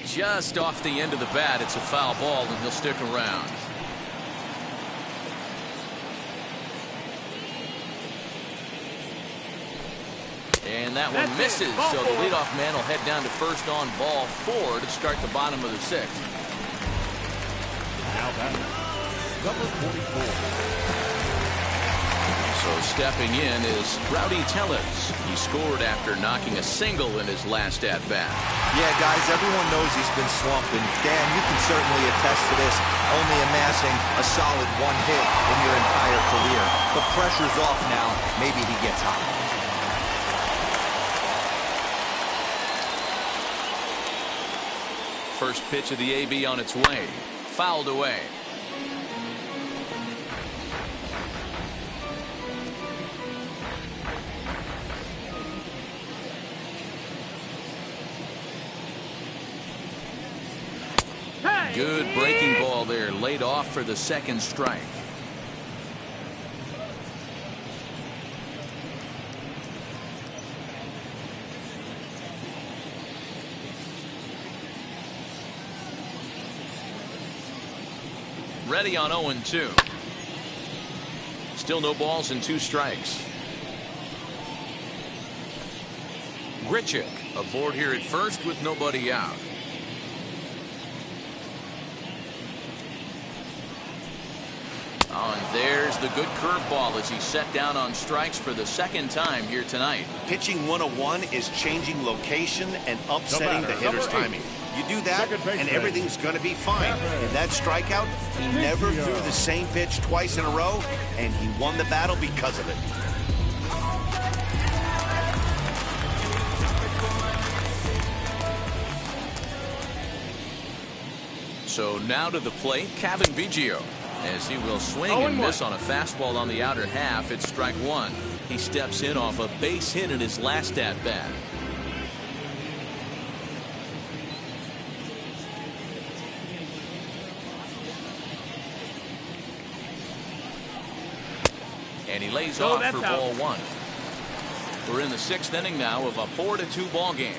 Just off the end of the bat, it's a foul ball, and he'll stick around. And that one misses, so the leadoff man will head down to first on ball 4 to start the bottom of the 6th. Now batter, number 44. So stepping in is Rowdy Tellez. He scored after knocking a single in his last at-bat. Yeah, guys, everyone knows he's been slumping. Dan, you can certainly attest to this, only amassing a solid 1 hit in your entire career. The pressure's off now. Maybe he gets hot. First pitch of the AB on its way. Fouled away. Good breaking ball there, laid off for the second strike. Ready on 0-2. Still no balls and 2 strikes. Grichuk aboard here at first with nobody out. Oh, and there's the good curveball as he's set down on strikes for the second time here tonight. Pitching 101 is changing location and upsetting the hitter's timing. You do that, and everything's going to be fine. In that strikeout, he never threw the same pitch twice in a row, and he won the battle because of it. So now to the plate, Kevin Biggio, as he will swing and miss on a fastball on the outer half. It's strike 1. He steps in off a base hit in his last at-bat. And he lays off for ball 1. We're in the 6th inning now of a 4-2 ball game.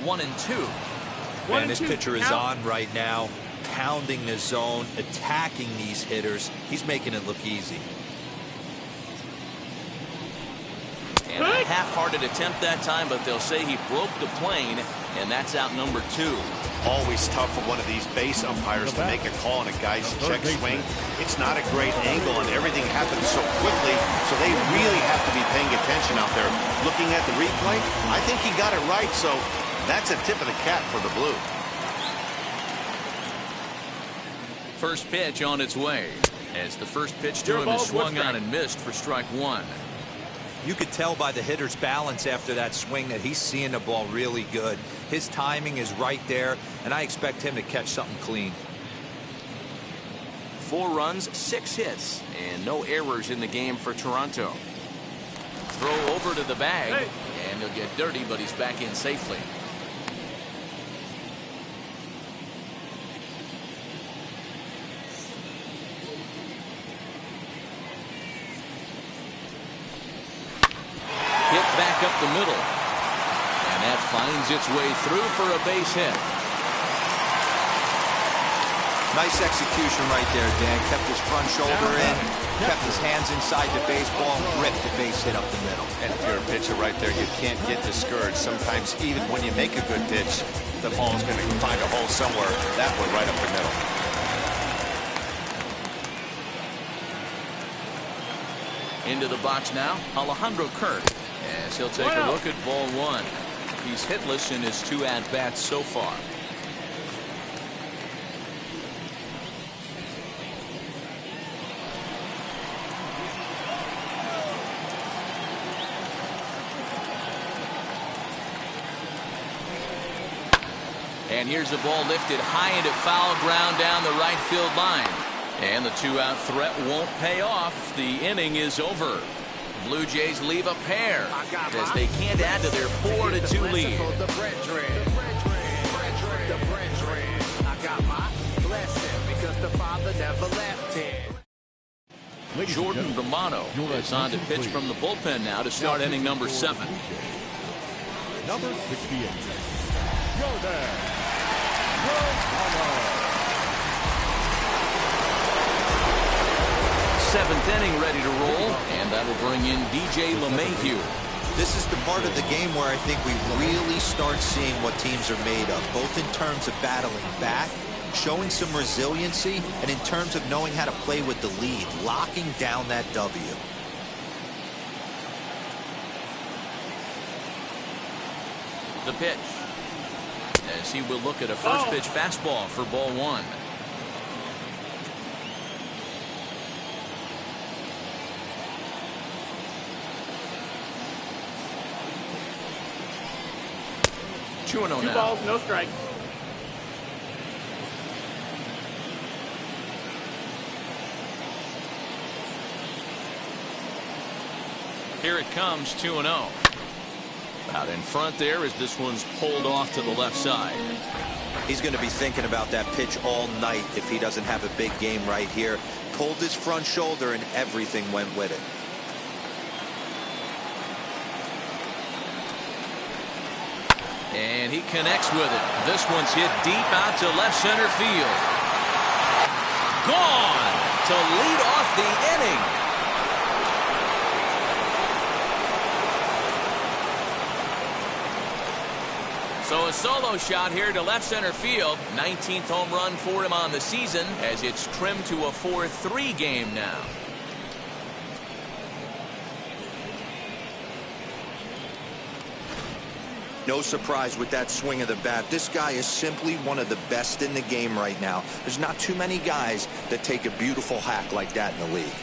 One and two. And this pitcher is on right now, pounding the zone, attacking these hitters. He's making it look easy. And a half-hearted attempt that time, but they'll say he broke the plane, and that's out number 2. Always tough for one of these base umpires to make a call on a guy's check swing. It's not a great angle, and everything happens so quickly, so they really have to be paying attention out there. Looking at the replay, I think he got it right, so that's a tip of the cap for the Blue. First pitch on its way, as the first pitch to him is swung on and missed for strike 1. You could tell by the hitter's balance after that swing that he's seeing the ball really good. His timing is right there, and I expect him to catch something clean. 4 runs, 6 hits, and no errors in the game for Toronto. Throw over to the bag, and he'll get dirty, but he's back in safely. Hit back up the middle, and that finds its way through for a base hit. Nice execution right there, Dan. Kept his front shoulder in, kept his hands inside the baseball, and ripped the base hit up the middle. And if you're a pitcher right there, you can't get discouraged. Sometimes even when you make a good pitch, the ball's going to find a hole somewhere. That one right up the middle. Into the box now, Alejandro Kirk, as he'll take a look at ball 1. He's hitless in his 2 at-bats so far. And here's the ball lifted high into foul ground down the right field line. And the two-out threat won't pay off. The inning is over. The Blue Jays leave a pair as they can't add to their 4-2 lead. Jordan Romano is on to pitch from the bullpen now to start inning number 7. Number 68, Jordan Romano. 7th inning ready to roll, and that'll bring in DJ LeMahieu. This is the part of the game where I think we really start seeing what teams are made of, both in terms of battling back, showing some resiliency, and in terms of knowing how to play with the lead, locking down that W. The pitch, as he will look at a first pitch fastball for ball 1. Two now. Balls, no strikes. Here it comes, 2-0. Out in front there as this one's pulled off to the left side. He's going to be thinking about that pitch all night if he doesn't have a big game right here. Pulled his front shoulder and everything went with it. And he connects with it. This one's hit deep out to left center field. Gone to lead off the inning. So a solo shot here to left center field. 19th home run for him on the season as it's trimmed to a 4-3 game now. No surprise with that swing of the bat. This guy is simply one of the best in the game right now. There's not too many guys that take a beautiful hack like that in the league.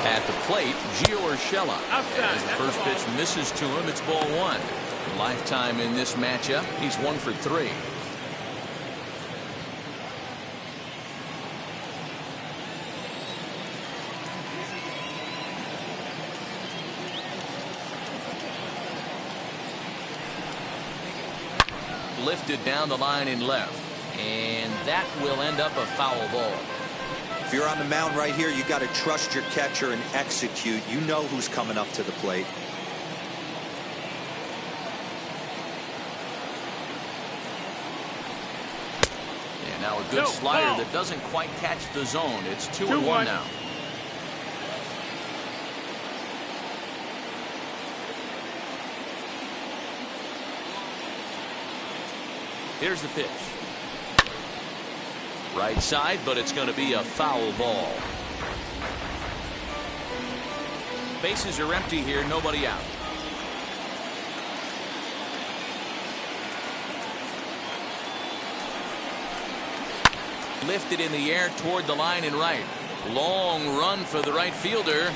At the plate, Gio Urshela. As the first pitch misses to him, it's ball 1. Lifetime in this matchup, he's 1 for 3. Lifted down the line in left, and that will end up a foul ball. If you're on the mound right here, you got to trust your catcher and execute. You know who's coming up to the plate. And now a good slider that doesn't quite catch the zone. It's 2-1 now. Here's the pitch. Right side, but it's going to be a foul ball. Bases are empty here, nobody out. Lifted in the air toward the line and right. Long run for the right fielder.